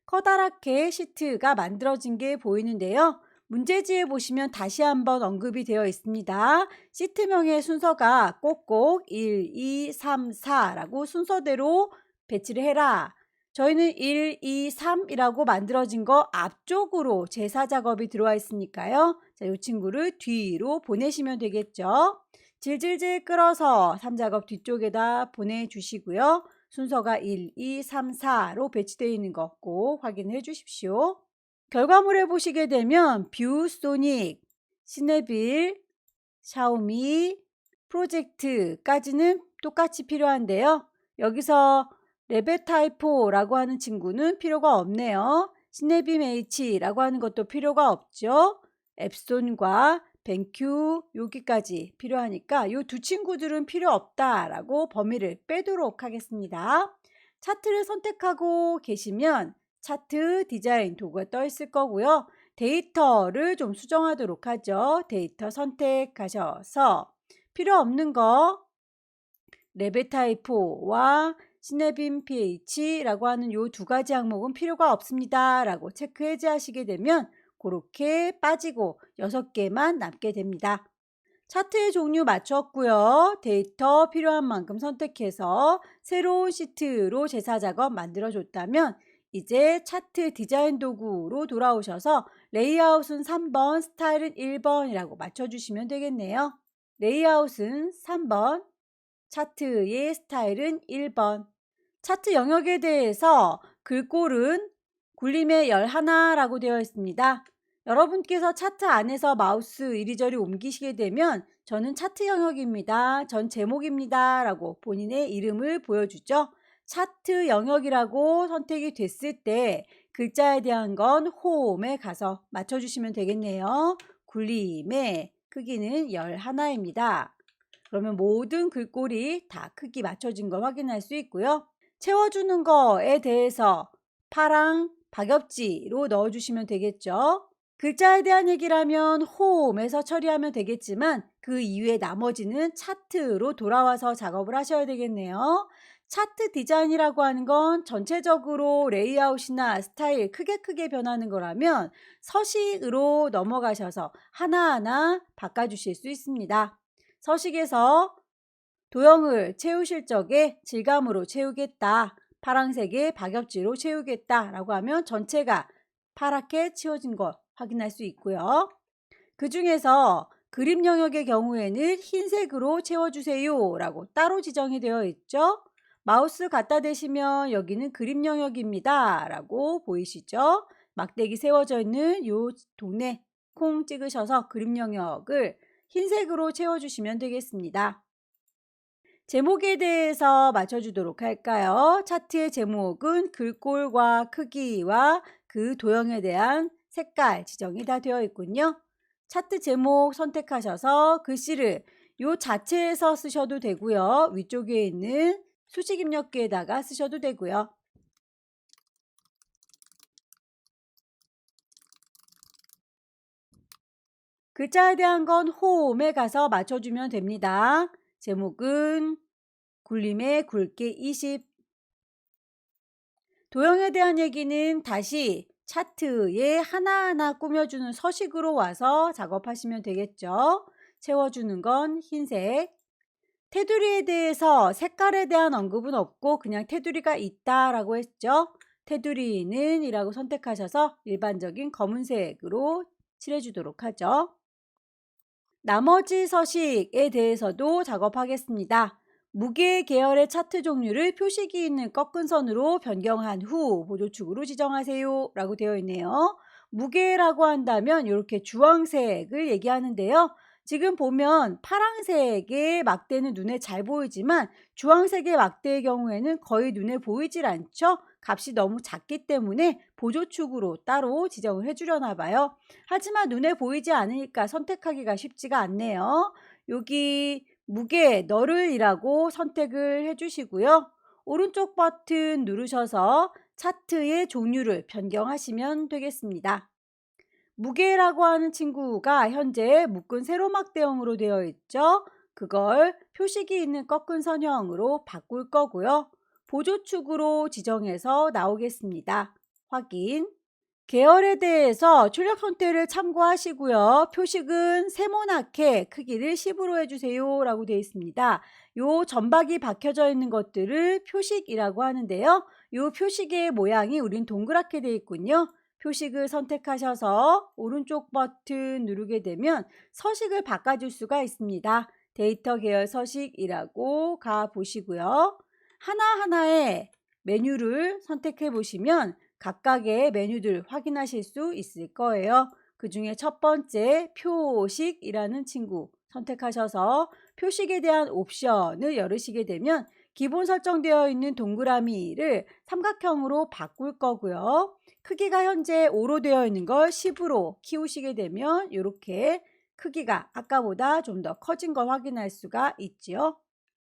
커다랗게 시트가 만들어진 게 보이는데요. 문제지에 보시면 다시 한번 언급이 되어 있습니다. 시트명의 순서가 꼭꼭 1, 2, 3, 4라고 순서대로 배치를 해라. 저희는 1, 2, 3이라고 만들어진 거 앞쪽으로 제사 작업이 들어와 있으니까요. 자, 이 친구를 뒤로 보내시면 되겠죠. 질질질 끌어서 3작업 뒤쪽에다 보내주시고요. 순서가 1, 2, 3, 4로 배치되어 있는 거 꼭 확인해 주십시오. 결과물에 보시게 되면 뷰소닉, 시네빌, 샤오미, 프로젝트까지는 똑같이 필요한데요. 여기서 레베타이포라고 하는 친구는 필요가 없네요. 시네빔 H라고 하는 것도 필요가 없죠. 앱손과 벤큐 여기까지 필요하니까 이 두 친구들은 필요 없다라고 범위를 빼도록 하겠습니다. 차트를 선택하고 계시면 차트 디자인 도구가 떠 있을 거고요. 데이터를 좀 수정하도록 하죠. 데이터 선택하셔서 필요 없는 거 레베타이포와 시네빔 pH라고 하는 이 두 가지 항목은 필요가 없습니다 라고 체크 해제하시게 되면 그렇게 빠지고 6개만 남게 됩니다. 차트의 종류 맞췄고요. 데이터 필요한 만큼 선택해서 새로운 시트로 제사 작업 만들어 줬다면 이제 차트 디자인 도구로 돌아오셔서 레이아웃은 3번, 스타일은 1번이라고 맞춰주시면 되겠네요. 레이아웃은 3번, 차트의 스타일은 1번. 차트 영역에 대해서 글꼴은 굴림의 11라고 되어 있습니다. 여러분께서 차트 안에서 마우스 이리저리 옮기시게 되면 저는 차트 영역입니다. 전 제목입니다. 라고 본인의 이름을 보여주죠. 차트 영역이라고 선택이 됐을 때 글자에 대한 건 홈에 가서 맞춰주시면 되겠네요. 굴림의 크기는 11입니다. 그러면 모든 글꼴이 다 크기 맞춰진 거 확인할 수 있고요. 채워주는 거에 대해서 파랑 박엽지로 넣어주시면 되겠죠. 글자에 대한 얘기라면 홈에서 처리하면 되겠지만 그 이외에 나머지는 차트로 돌아와서 작업을 하셔야 되겠네요. 차트 디자인이라고 하는 건 전체적으로 레이아웃이나 스타일 크게 변하는 거라면 서식으로 넘어가셔서 하나하나 바꿔주실 수 있습니다. 서식에서 도형을 채우실 적에 질감으로 채우겠다. 파란색의 박엽지로 채우겠다 라고 하면 전체가 파랗게 채워진 거 확인할 수 있고요. 그 중에서 그림 영역의 경우에는 흰색으로 채워주세요 라고 따로 지정이 되어 있죠. 마우스 갖다 대시면 여기는 그림 영역입니다 라고 보이시죠. 막대기 세워져 있는 이 동네 콩 찍으셔서 그림 영역을 흰색으로 채워주시면 되겠습니다. 제목에 대해서 맞춰주도록 할까요? 차트의 제목은 글꼴과 크기와 그 도형에 대한 색깔 지정이 다 되어 있군요. 차트 제목 선택하셔서 글씨를 요 자체에서 쓰셔도 되고요. 위쪽에 있는 수직 입력기에다가 쓰셔도 되고요. 글자에 대한 건 홈에 가서 맞춰주면 됩니다. 제목은 굴림의 굵기 20. 도형에 대한 얘기는 다시 차트에 하나하나 꾸며주는 서식으로 와서 작업하시면 되겠죠. 채워주는 건 흰색, 테두리에 대해서 색깔에 대한 언급은 없고 그냥 테두리가 있다라고 했죠. 테두리는 이라고 선택하셔서 일반적인 검은색으로 칠해주도록 하죠. 나머지 서식에 대해서도 작업하겠습니다. 무게 계열의 차트 종류를 표식이 있는 꺾은 선으로 변경한 후 보조축으로 지정하세요 라고 되어 있네요. 무게라고 한다면 이렇게 주황색을 얘기하는데요. 지금 보면 파란색의 막대는 눈에 잘 보이지만 주황색의 막대의 경우에는 거의 눈에 보이질 않죠. 값이 너무 작기 때문에 보조축으로 따로 지정을 해주려나 봐요. 하지만 눈에 보이지 않으니까 선택하기가 쉽지가 않네요. 여기 무게 너를 이라고 선택을 해주시고요. 오른쪽 버튼 누르셔서 차트의 종류를 변경하시면 되겠습니다. 무게라고 하는 친구가 현재 묶은 세로막대형으로 되어 있죠. 그걸 표식이 있는 꺾은 선형으로 바꿀 거고요. 보조축으로 지정해서 나오겠습니다. 확인. 계열에 대해서 출력 선택을 참고하시고요. 표식은 세모나게 크기를 10으로 해주세요 라고 되어 있습니다. 요 점박이 박혀져 있는 것들을 표식이라고 하는데요. 요 표식의 모양이 우린 동그랗게 되어 있군요. 표식을 선택하셔서 오른쪽 버튼 누르게 되면 서식을 바꿔줄 수가 있습니다. 데이터 계열 서식이라고 가보시고요. 하나하나의 메뉴를 선택해 보시면 각각의 메뉴들 확인하실 수 있을 거예요. 그 중에 첫 번째 표식이라는 친구 선택하셔서 표식에 대한 옵션을 열으시게 되면 기본 설정되어 있는 동그라미를 삼각형으로 바꿀 거고요. 크기가 현재 5로 되어 있는 걸 10으로 키우시게 되면 이렇게 크기가 아까보다 좀 더 커진 걸 확인할 수가 있지요.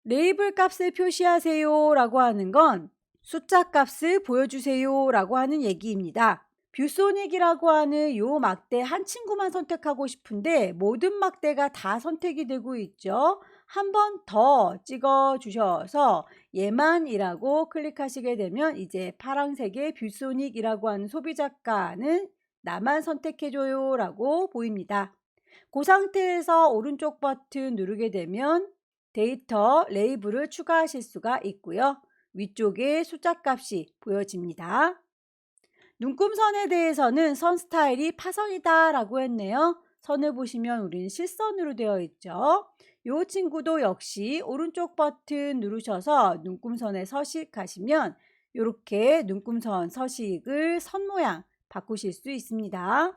레이블 값을 표시하세요 라고 하는 건 숫자 값을 보여주세요 라고 하는 얘기입니다. 뷰소닉이라고 하는 요 막대 한 친구만 선택하고 싶은데 모든 막대가 다 선택이 되고 있죠. 한 번 더 찍어 주셔서 얘만이라고 클릭하시게 되면 이제 파란색의 뷰소닉이라고 하는 소비자가는 나만 선택해줘요 라고 보입니다. 그 상태에서 오른쪽 버튼 누르게 되면 데이터 레이블을 추가하실 수가 있고요. 위쪽에 숫자 값이 보여집니다. 눈금선에 대해서는 선 스타일이 파선이다 라고 했네요. 선을 보시면 우리는 실선으로 되어 있죠. 이 친구도 역시 오른쪽 버튼 누르셔서 눈금선에 서식하시면 이렇게 눈금선 서식을 선 모양 바꾸실 수 있습니다.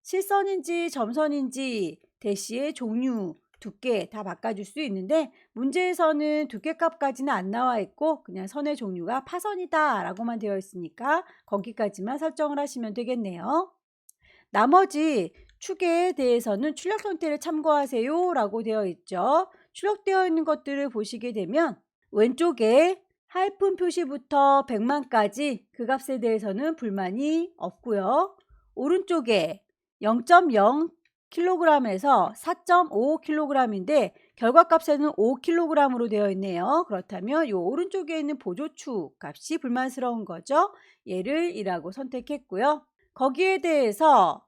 실선인지 점선인지 대시의 종류, 두께 다 바꿔줄 수 있는데 문제에서는 두께 값까지는 안 나와 있고 그냥 선의 종류가 파선이다 라고만 되어 있으니까 거기까지만 설정을 하시면 되겠네요. 나머지 축에 대해서는 출력 선택을 참고하세요 라고 되어 있죠. 출력되어 있는 것들을 보시게 되면 왼쪽에 하이픈 표시부터 100만까지 그 값에 대해서는 불만이 없고요. 오른쪽에 0.0kg에서 4.5kg인데 결과값에는 5kg으로 되어 있네요. 그렇다면 이 오른쪽에 있는 보조축 값이 불만스러운 거죠. 얘를 1라고 선택했고요. 거기에 대해서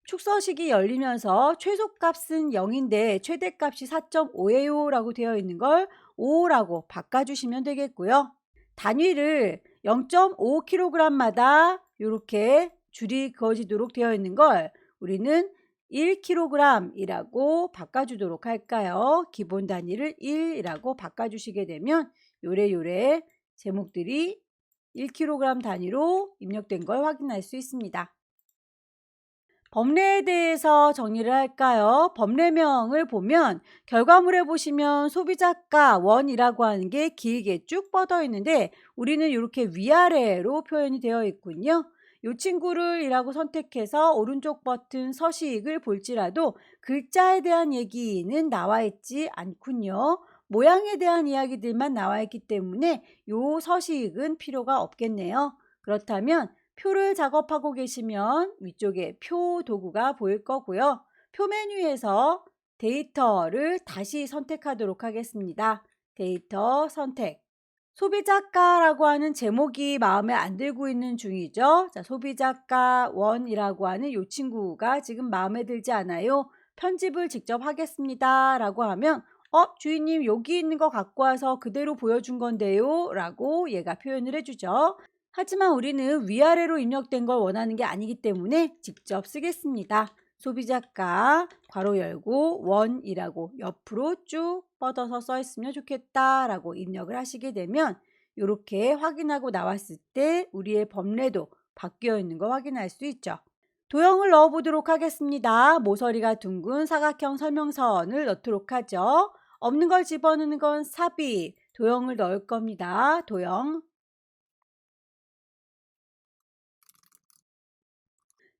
축서식이 열리면서 최소값은 0인데 최대값이 4.5예요 라고 되어 있는 걸 5라고 바꿔주시면 되겠고요. 단위를 0.5kg마다 이렇게 줄이 그어지도록 되어 있는 걸 우리는 1kg이라고 바꿔주도록 할까요? 기본 단위를 1이라고 바꿔주시게 되면 요래요래 제목들이 1kg 단위로 입력된 걸 확인할 수 있습니다. 범례에 대해서 정리를 할까요? 범례명을 보면 결과물에 보시면 소비자가 원이라고 하는 게 길게 쭉 뻗어 있는데 우리는 이렇게 위아래로 표현이 되어 있군요. 이 친구를 이라고 선택해서 오른쪽 버튼 서식을 볼지라도 글자에 대한 얘기는 나와 있지 않군요. 모양에 대한 이야기들만 나와 있기 때문에 이 서식은 필요가 없겠네요. 그렇다면 표를 작업하고 계시면 위쪽에 표 도구가 보일 거고요. 표 메뉴에서 데이터를 다시 선택하도록 하겠습니다. 데이터 선택. 소비자가라고 하는 제목이 마음에 안 들고 있는 중이죠. 자, 소비자가 원이라고 하는 이 친구가 지금 마음에 들지 않아요. 편집을 직접 하겠습니다 라고 하면 주인님 여기 있는 거 갖고 와서 그대로 보여준 건데요 라고 얘가 표현을 해주죠. 하지만 우리는 위아래로 입력된 걸 원하는 게 아니기 때문에 직접 쓰겠습니다. 소비자가 괄호 열고 원이라고 옆으로 쭉 뻗어서 써 있으면 좋겠다 라고 입력을 하시게 되면 이렇게 확인하고 나왔을 때 우리의 범례도 바뀌어 있는 거 확인할 수 있죠. 도형을 넣어 보도록 하겠습니다. 모서리가 둥근 사각형 설명선을 넣도록 하죠. 없는 걸 집어넣는 건 삽입, 도형을 넣을 겁니다. 도형.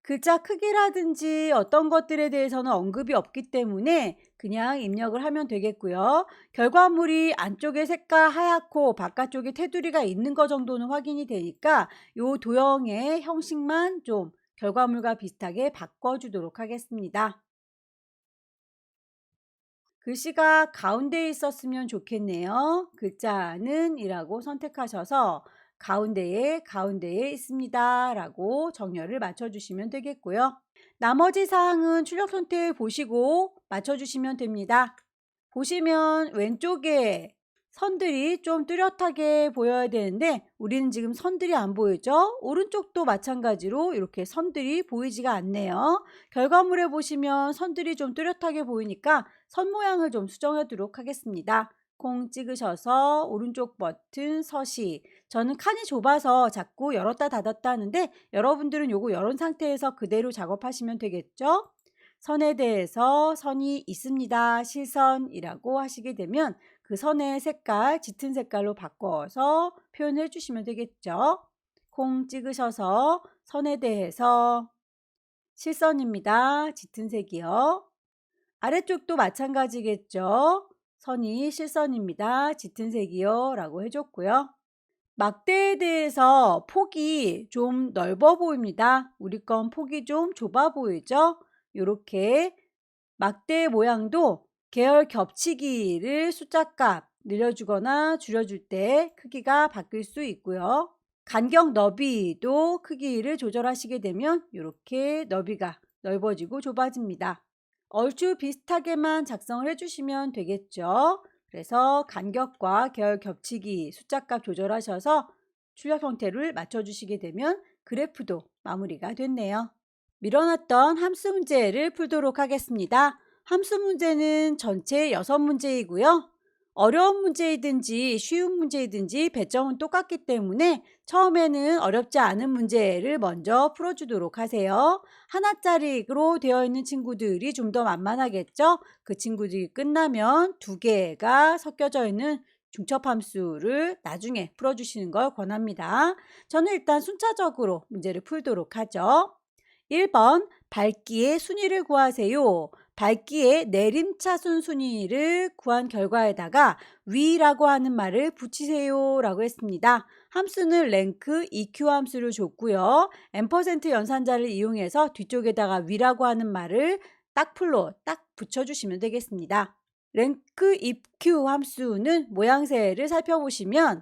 글자 크기라든지 어떤 것들에 대해서는 언급이 없기 때문에 그냥 입력을 하면 되겠고요. 결과물이 안쪽에 색깔 하얗고 바깥쪽에 테두리가 있는 것 정도는 확인이 되니까 이 도형의 형식만 좀 결과물과 비슷하게 바꿔주도록 하겠습니다. 글씨가 가운데에 있었으면 좋겠네요. 글자는 이라고 선택하셔서 가운데에 있습니다 라고 정렬을 맞춰주시면 되겠고요. 나머지 사항은 출력 선택 보시고 맞춰주시면 됩니다. 보시면 왼쪽에 선들이 좀 뚜렷하게 보여야 되는데 우리는 지금 선들이 안 보이죠? 오른쪽도 마찬가지로 이렇게 선들이 보이지가 않네요. 결과물에 보시면 선들이 좀 뚜렷하게 보이니까 선 모양을 좀 수정하도록 하겠습니다. 콩 찍으셔서 오른쪽 버튼 서식. 저는 칸이 좁아서 자꾸 열었다 닫았다 하는데 여러분들은 요거 열은 상태에서 그대로 작업하시면 되겠죠? 선에 대해서 선이 있습니다. 실선이라고 하시게 되면 그 선의 색깔, 짙은 색깔로 바꿔서 표현해 주시면 되겠죠. 콩 찍으셔서 선에 대해서 실선입니다. 짙은 색이요. 아래쪽도 마찬가지겠죠. 선이 실선입니다. 짙은 색이요. 라고 해줬고요. 막대에 대해서 폭이 좀 넓어 보입니다. 우리 건 폭이 좀 좁아 보이죠? 이렇게 막대 모양도 계열 겹치기를 숫자값 늘려주거나 줄여줄 때 크기가 바뀔 수 있고요. 간격 너비도 크기를 조절하시게 되면 이렇게 너비가 넓어지고 좁아집니다. 얼추 비슷하게만 작성을 해주시면 되겠죠. 그래서 간격과 계열 겹치기 숫자값 조절하셔서 출력 형태를 맞춰주시게 되면 그래프도 마무리가 됐네요. 밀어놨던 함수 문제를 풀도록 하겠습니다. 함수 문제는 전체 6문제이고요. 어려운 문제이든지 쉬운 문제이든지 배점은 똑같기 때문에 처음에는 어렵지 않은 문제를 먼저 풀어주도록 하세요. 하나짜리로 되어 있는 친구들이 좀 더 만만하겠죠? 그 친구들이 끝나면 2개가 섞여져 있는 중첩함수를 나중에 풀어주시는 걸 권합니다. 저는 일단 순차적으로 문제를 풀도록 하죠. 1번 밝기의 순위를 구하세요. 밝기의 내림차순 순위를 구한 결과에다가 위라고 하는 말을 붙이세요 라고 했습니다. 함수는 랭크 EQ 함수를 줬고요. %, 연산자를 이용해서 뒤쪽에다가 위라고 하는 말을 딱풀로 딱 붙여주시면 되겠습니다. 랭크 EQ 함수는 모양새를 살펴보시면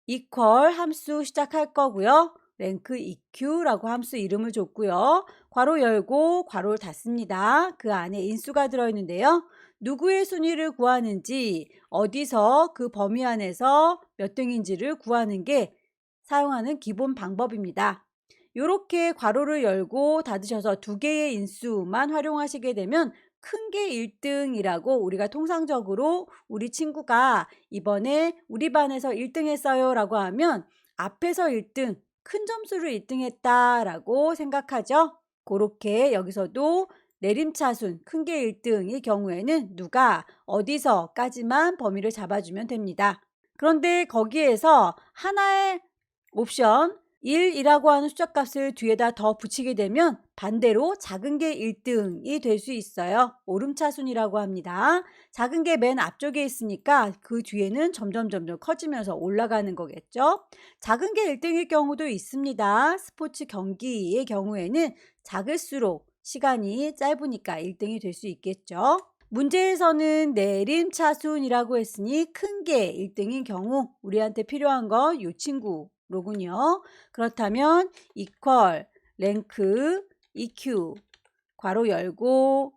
equal 함수 시작할 거고요. 랭크 EQ라고 함수 이름을 줬고요. 괄호 열고 괄호를 닫습니다. 그 안에 인수가 들어있는데요. 누구의 순위를 구하는지 어디서 그 범위 안에서 몇 등인지를 구하는 게 사용하는 기본 방법입니다. 이렇게 괄호를 열고 닫으셔서 2개의 인수만 활용하시게 되면 큰 게 1등이라고 우리가 통상적으로 우리 친구가 이번에 우리 반에서 1등 했어요 라고 하면 앞에서 1등 큰 점수를 1등 했다라고 생각하죠. 그렇게 여기서도 내림차순 큰 게 1등의 경우에는 누가 어디서까지만 범위를 잡아주면 됩니다. 그런데 거기에서 하나의 옵션 1이라고 하는 숫자값을 뒤에다 더 붙이게 되면 반대로 작은 게 1등이 될 수 있어요. 오름차순이라고 합니다. 작은 게 맨 앞쪽에 있으니까 그 뒤에는 점점 커지면서 올라가는 거겠죠. 작은 게 1등일 경우도 있습니다. 스포츠 경기의 경우에는 작을수록 시간이 짧으니까 1등이 될 수 있겠죠. 문제에서는 내림차순이라고 했으니 큰 게 1등인 경우 우리한테 필요한 건 이 친구로군요. 그렇다면 equal 랭크 EQ 괄호 열고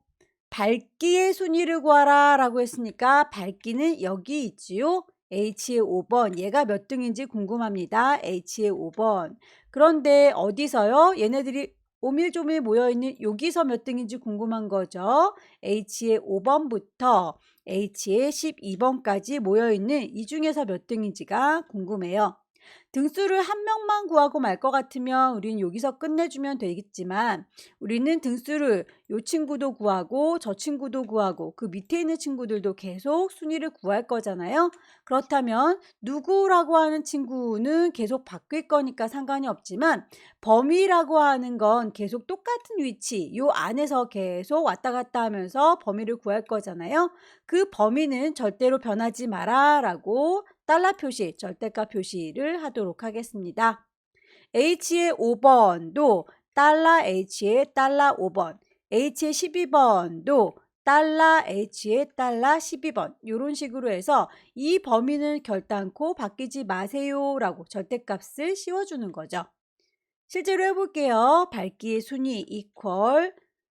밝기의 순위를 구하라 라고 했으니까 밝기는 여기 있지요. H의 5번. 얘가 몇 등인지 궁금합니다. H의 5번. 그런데 어디서요? 얘네들이 오밀조밀 모여있는 여기서 몇 등인지 궁금한 거죠. H의 5번부터 H의 12번까지 모여있는 이 중에서 몇 등인지가 궁금해요. 등수를 한 명만 구하고 말 것 같으면 우리는 여기서 끝내주면 되겠지만 우리는 등수를 이 친구도 구하고 저 친구도 구하고 그 밑에 있는 친구들도 계속 순위를 구할 거잖아요. 그렇다면 누구라고 하는 친구는 계속 바뀔 거니까 상관이 없지만 범위라고 하는 건 계속 똑같은 위치 요 안에서 계속 왔다 갔다 하면서 범위를 구할 거잖아요. 그 범위는 절대로 변하지 마라 라고 달러 표시, 절대값 표시를 하도록 하겠습니다. H의 5번도 달러 H의 달러 5번, H의 12번도 달러 H의 달러 12번 이런 식으로 해서 이 범위는 결단코 바뀌지 마세요 라고 절대값을 씌워주는 거죠. 실제로 해볼게요. 밝기의 순위 equal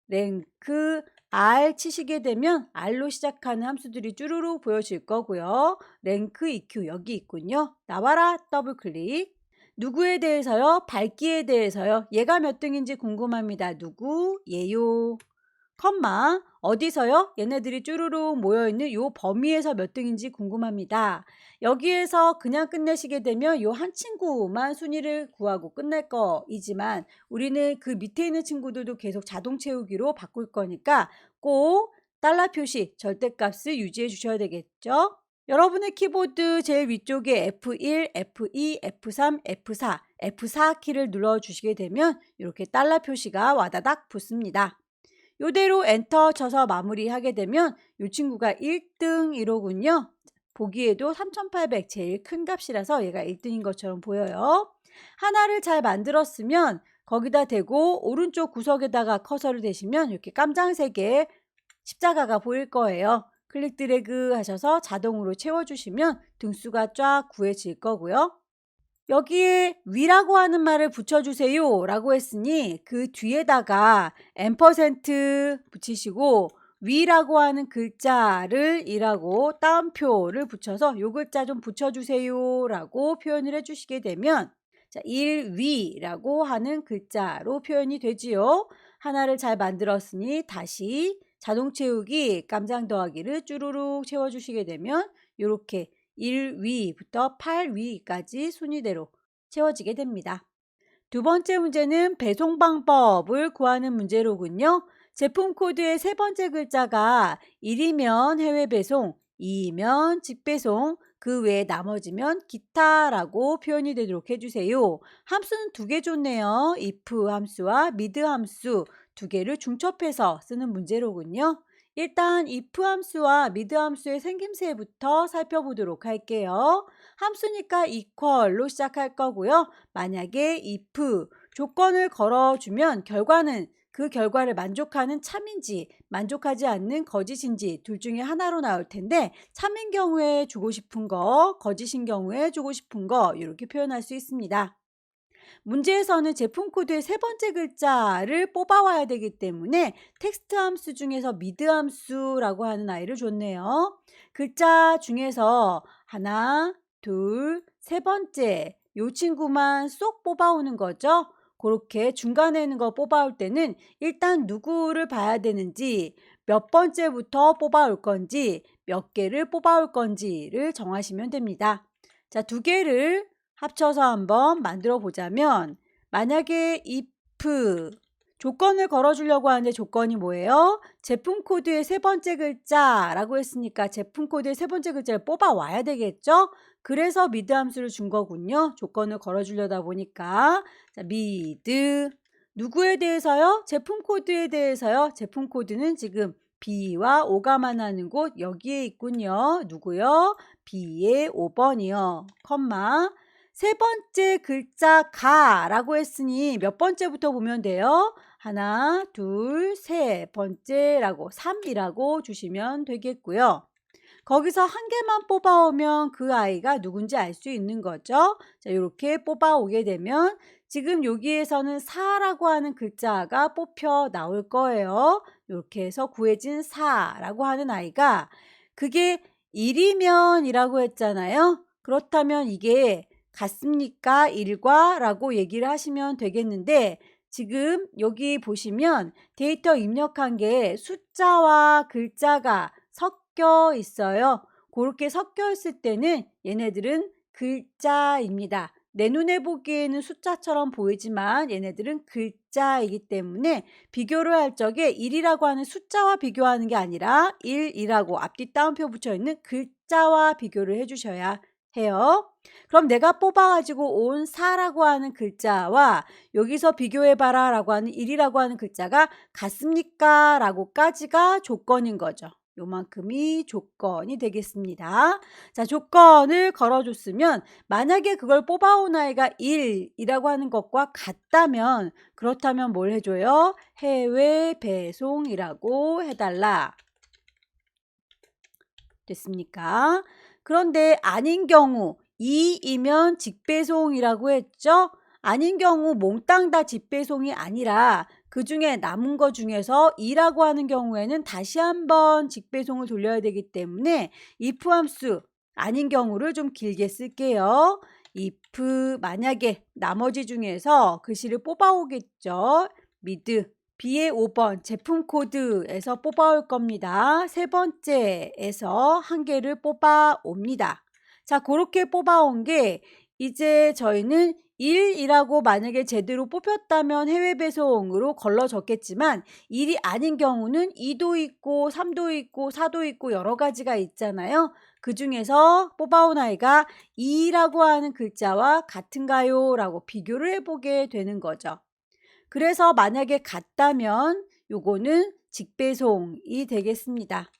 랭크 R 치시게 되면 R로 시작하는 함수들이 쭈루룩 보여질 거고요. 랭크 EQ 여기 있군요. 나와라 더블 클릭. 누구에 대해서요? 밝기에 대해서요. 얘가 몇 등인지 궁금합니다. 누구? 얘요. 컴마 어디서요? 얘네들이 쭈루룩 모여있는 요 범위에서 몇 등인지 궁금합니다. 여기에서 그냥 끝내시게 되면 요 한 친구만 순위를 구하고 끝낼 거이지만 우리는 그 밑에 있는 친구들도 계속 자동 채우기로 바꿀 거니까 꼭 달러 표시 절대값을 유지해 주셔야 되겠죠. 여러분의 키보드 제일 위쪽에 F1, F2, F3, F4, F4 키를 눌러주시게 되면 이렇게 달러 표시가 와다닥 붙습니다. 요대로 엔터 쳐서 마무리하게 되면 이 친구가 1등이로군요. 보기에도 3800 제일 큰 값이라서 얘가 1등인 것처럼 보여요. 하나를 잘 만들었으면 거기다 대고 오른쪽 구석에다가 커서를 대시면 이렇게 깜장색의 십자가가 보일 거예요. 클릭 드래그 하셔서 자동으로 채워주시면 등수가 쫙 구해질 거고요. 여기에 위라고 하는 말을 붙여주세요 라고 했으니 그 뒤에다가 앰퍼센트 붙이시고 위라고 하는 글자를 이라고 따옴표를 붙여서 요 글자 좀 붙여주세요 라고 표현을 해주시게 되면 자, 1위라고 하는 글자로 표현이 되지요. 하나를 잘 만들었으니 다시 자동 채우기 깜장 더하기를 쭈루룩 채워주시게 되면 이렇게 1위부터 8위까지 순위대로 채워지게 됩니다. 두 번째 문제는 배송 방법을 구하는 문제로군요. 제품 코드의 세 번째 글자가 1이면 해외 배송, 2이면 직배송, 그 외에 나머지면 기타라고 표현이 되도록 해주세요. 함수는 두 개 줬네요. if 함수와 mid 함수 두 개를 중첩해서 쓰는 문제로군요. 일단 if 함수와 mid 함수의 생김새부터 살펴보도록 할게요. 함수니까 equal로 시작할 거고요. 만약에 if 조건을 걸어주면 결과는 그 결과를 만족하는 참인지 만족하지 않는 거짓인지 둘 중에 하나로 나올 텐데 참인 경우에 주고 싶은 거, 거짓인 경우에 주고 싶은 거 이렇게 표현할 수 있습니다. 문제에서는 제품 코드의 세 번째 글자를 뽑아와야 되기 때문에 텍스트 함수 중에서 mid 함수라고 하는 아이를 줬네요. 글자 중에서 하나, 둘, 세 번째 요 친구만 쏙 뽑아오는 거죠. 그렇게 중간에 있는 거 뽑아올 때는 일단 누구를 봐야 되는지 몇 번째부터 뽑아올 건지 몇 개를 뽑아올 건지를 정하시면 됩니다. 자, 두 개를 합쳐서 한번 만들어 보자면 만약에 if 조건을 걸어주려고 하는데 조건이 뭐예요? 제품 코드의 세 번째 글자라고 했으니까 제품 코드의 세 번째 글자를 뽑아와야 되겠죠? 그래서 mid 함수를 준 거군요. 조건을 걸어주려다 보니까 자, mid 누구에 대해서요? 제품 코드에 대해서요. 제품 코드는 지금 B와 O가 만나는 곳 여기에 있군요. 누구요? B의 5번이요. 컴마 세 번째 글자 가라고 했으니 몇 번째부터 보면 돼요? 하나, 둘, 세 번째라고 3이라고 주시면 되겠고요. 거기서 한 개만 뽑아오면 그 아이가 누군지 알 수 있는 거죠. 자, 이렇게 뽑아오게 되면 지금 여기에서는 4라고 하는 글자가 뽑혀 나올 거예요. 이렇게 해서 구해진 4라고 하는 아이가 그게 1이면 이라고 했잖아요. 그렇다면 이게 같습니까? 1과 라고 얘기를 하시면 되겠는데 지금 여기 보시면 데이터 입력한 게 숫자와 글자가 섞여 있어요. 그렇게 섞여 있을 때는 얘네들은 글자입니다. 내 눈에 보기에는 숫자처럼 보이지만 얘네들은 글자이기 때문에 비교를 할 적에 1이라고 하는 숫자와 비교하는 게 아니라 1이라고 앞뒤 따옴표 붙여 있는 글자와 비교를 해주셔야 해요. 그럼 내가 뽑아가지고 온 4라고 하는 글자와 여기서 비교해봐라 라고 하는 1이라고 하는 글자가 같습니까? 라고까지가 조건인 거죠. 요만큼이 조건이 되겠습니다. 자, 조건을 걸어줬으면 만약에 그걸 뽑아온 아이가 1이라고 하는 것과 같다면 그렇다면 뭘 해줘요? 해외 배송이라고 해달라. 됐습니까? 그런데 아닌 경우 2이면 직배송이라고 했죠? 아닌 경우 몽땅 다 직배송이 아니라 그 중에 남은 거 중에서 2라고 하는 경우에는 다시 한번 직배송을 돌려야 되기 때문에 if 함수 아닌 경우를 좀 길게 쓸게요. if 만약에 나머지 중에서 글씨를 뽑아오겠죠. mid B의 5번 제품 코드에서 뽑아올 겁니다. 세 번째에서 한 개를 뽑아옵니다. 자, 그렇게 뽑아온 게 이제 저희는 1이라고 만약에 제대로 뽑혔다면 해외 배송으로 걸러졌겠지만 1이 아닌 경우는 2도 있고 3도 있고 4도 있고 여러 가지가 있잖아요. 그 중에서 뽑아온 아이가 2라고 하는 글자와 같은가요? 라고 비교를 해보게 되는 거죠. 그래서 만약에 같다면 요거는 직배송이 되겠습니다.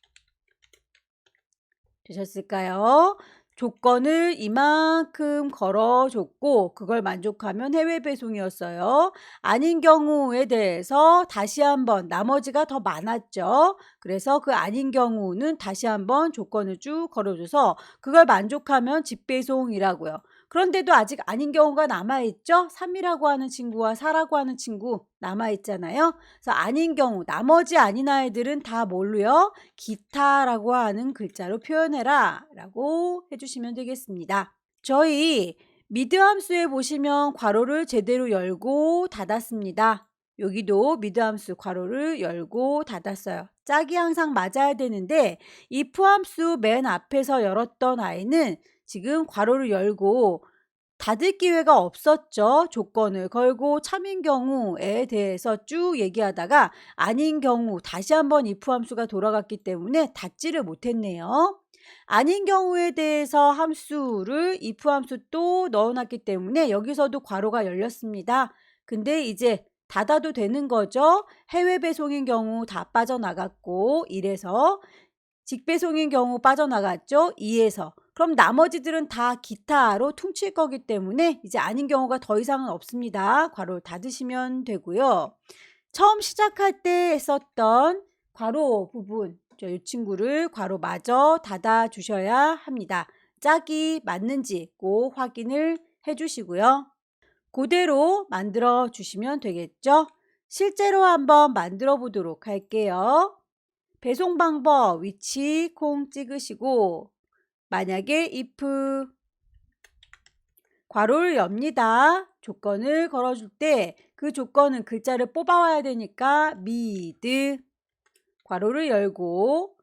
되셨을까요? 조건을 이만큼 걸어줬고 그걸 만족하면 해외 배송이었어요. 아닌 경우에 대해서 다시 한번 나머지가 더 많았죠. 그래서 그 아닌 경우는 다시 한번 조건을 쭉 걸어줘서 그걸 만족하면 직배송이라고요. 그런데도 아직 아닌 경우가 남아있죠. 3이라고 하는 친구와 4라고 하는 친구 남아있잖아요. 그래서 아닌 경우 나머지 아닌 아이들은 다 뭘로요? 기타라고 하는 글자로 표현해라 라고 해주시면 되겠습니다. 저희 미드 함수에 보시면 괄호를 제대로 열고 닫았습니다. 여기도 미드 함수 괄호를 열고 닫았어요. 짝이 항상 맞아야 되는데 if 함수 맨 앞에서 열었던 아이는 지금 괄호를 열고 닫을 기회가 없었죠. 조건을 걸고 참인 경우에 대해서 쭉 얘기하다가 아닌 경우 다시 한번 if 함수가 돌아갔기 때문에 닫지를 못했네요. 아닌 경우에 대해서 함수를 if 함수 또 넣어놨기 때문에 여기서도 괄호가 열렸습니다. 근데 이제 닫아도 되는 거죠. 해외 배송인 경우 다 빠져나갔고 1에서 직배송인 경우 빠져나갔죠. 2에서. 그럼 나머지들은 다 기타로 퉁칠 거기 때문에 이제 아닌 경우가 더 이상은 없습니다. 괄호 닫으시면 되고요. 처음 시작할 때 썼던 괄호 부분 이 친구를 괄호 마저 닫아 주셔야 합니다. 짝이 맞는지 꼭 확인을 해 주시고요. 그대로 만들어 주시면 되겠죠. 실제로 한번 만들어 보도록 할게요. 배송 방법 위치 콩 찍으시고 만약에 if 괄호를 엽니다. 조건을 걸어줄 때 그 조건은 글자를 뽑아와야 되니까 mid 괄호를 열고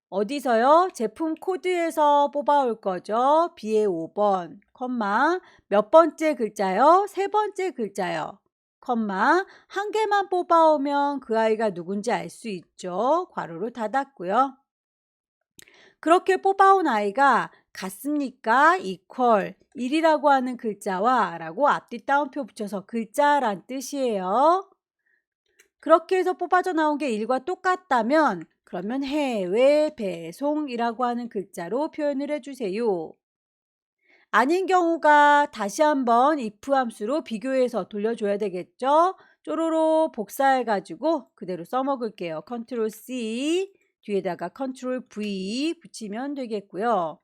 어디서요? 제품 코드에서 뽑아올 거죠. B의 5번, 컴마 몇 번째 글자요? 세 번째 글자요. 컴마 한 개만 뽑아오면 그 아이가 누군지 알 수 있죠. 괄호를 닫았고요. 그렇게 뽑아온 아이가 같습니까? equal 1이라고 하는 글자와 라고 앞뒤 따옴표 붙여서 글자란 뜻이에요. 그렇게 해서 뽑아져 나온 게 1과 똑같다면 그러면 해외 배송이라고 하는 글자로 표현을 해주세요. 아닌 경우가 다시 한번 if 함수로 비교해서 돌려줘야 되겠죠. 쪼로로 복사해가지고 그대로 써먹을게요. 컨트롤 C 뒤에다가 컨트롤 V 붙이면 되겠고요.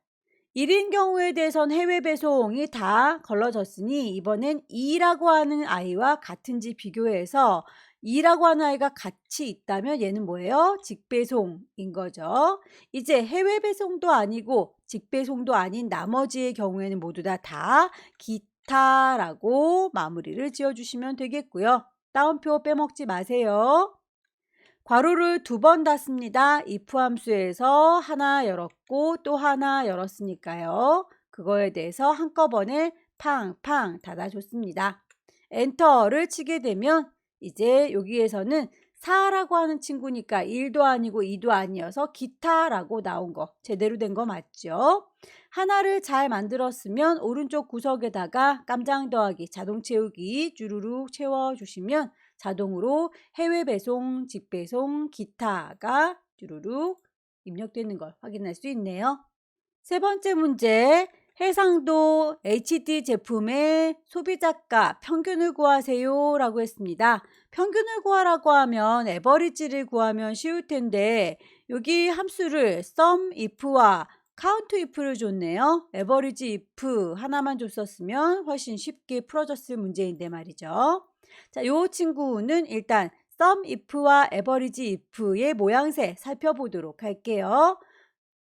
1인 경우에 대해선 해외 배송이 다 걸러졌으니 이번엔 2라고 하는 아이와 같은지 비교해서 2라고 하는 아이가 같이 있다면 얘는 뭐예요? 직배송인 거죠. 이제 해외 배송도 아니고 직배송도 아닌 나머지의 경우에는 모두 다 기타라고 마무리를 지어주시면 되겠고요. 따옴표 빼먹지 마세요. 괄호를 2번 닫습니다. if 함수에서 하나 열었고 또 하나 열었으니까요. 그거에 대해서 한꺼번에 팡팡 닫아줬습니다. 엔터를 치게 되면 이제 여기에서는 4라고 하는 친구니까 1도 아니고 2도 아니어서 기타라고 나온 거 제대로 된 거 맞죠? 하나를 잘 만들었으면 오른쪽 구석에다가 깜장 더하기 자동 채우기 주르륵 채워주시면 자동으로 해외 배송, 직배송, 기타가 주르륵 입력되는 걸 확인할 수 있네요. 세 번째 문제, 해상도 HD 제품의 소비자가 평균을 구하세요 라고 했습니다. 평균을 구하라고 하면 에버리지를 구하면 쉬울 텐데 여기 함수를 sum if와 count if를 줬네요. 에버리지 if 하나만 줬었으면 훨씬 쉽게 풀어졌을 문제인데 말이죠. 자, 요 친구는 일단 sum if와 average if의 모양새 살펴보도록 할게요.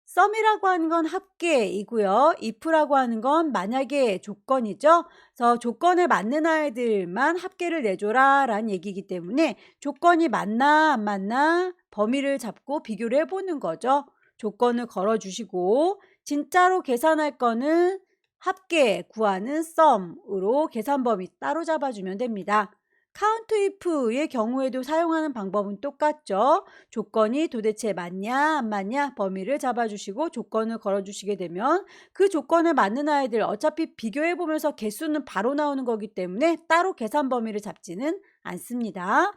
sum이라고 하는 건 합계이고요. if라고 하는 건 만약에 조건이죠. 그래서 조건에 맞는 아이들만 합계를 내줘라 라는 얘기이기 때문에 조건이 맞나 안 맞나 범위를 잡고 비교를 해보는 거죠. 조건을 걸어주시고 진짜로 계산할 거는 합계 구하는 sum으로 계산 범위 따로 잡아주면 됩니다. count if의 경우에도 사용하는 방법은 똑같죠. 조건이 도대체 맞냐 안 맞냐 범위를 잡아주시고 조건을 걸어주시게 되면 그 조건에 맞는 아이들 어차피 비교해보면서 개수는 바로 나오는 거기 때문에 따로 계산 범위를 잡지는 않습니다.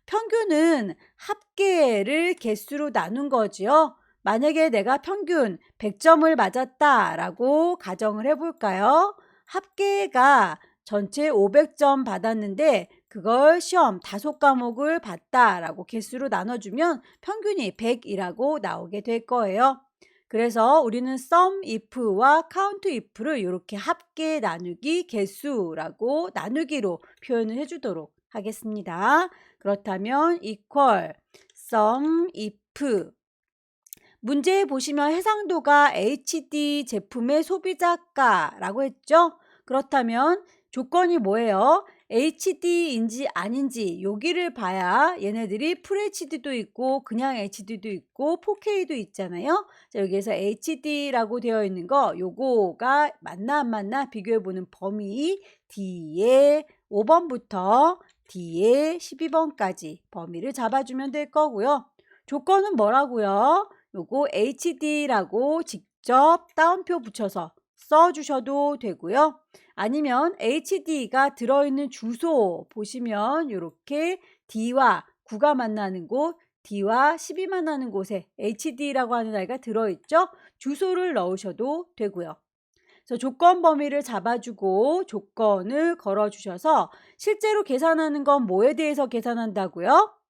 평균은 합계를 개수로 나눈 거지요. 만약에 내가 평균 100점을 맞았다라고 가정을 해볼까요? 합계가 전체 500점 받았는데 그걸 시험 5과목을 봤다라고 개수로 나눠주면 평균이 100이라고 나오게 될 거예요. 그래서 우리는 sum if와 count if를 이렇게 합계 나누기 개수라고 나누기로 표현을 해주도록 하겠습니다. 그렇다면 equal sum if 문제에 보시면 해상도가 HD 제품의 소비자가라고 했죠? 그렇다면 조건이 뭐예요? HD인지 아닌지 여기를 봐야 얘네들이 FHD도 있고 그냥 HD도 있고 4K도 있잖아요. 자, 여기에서 HD라고 되어 있는 거 요거가 맞나 안 맞나 비교해보는 범위 D에 5번부터 D에 12번까지 범위를 잡아주면 될 거고요. 조건은 뭐라고요? 요거 HD라고 직접 따옴표 붙여서 써주셔도 되고요. 아니면 HD가 들어있는 주소 보시면 이렇게 D와 9가 만나는 곳, D와 10이 만나는 곳에 HD라고 하는 아이가 들어있죠. 주소를 넣으셔도 되고요. 그래서 조건 범위를 잡아주고 조건을 걸어주셔서 실제로 계산하는 건 뭐에 대해서 계산한다고요?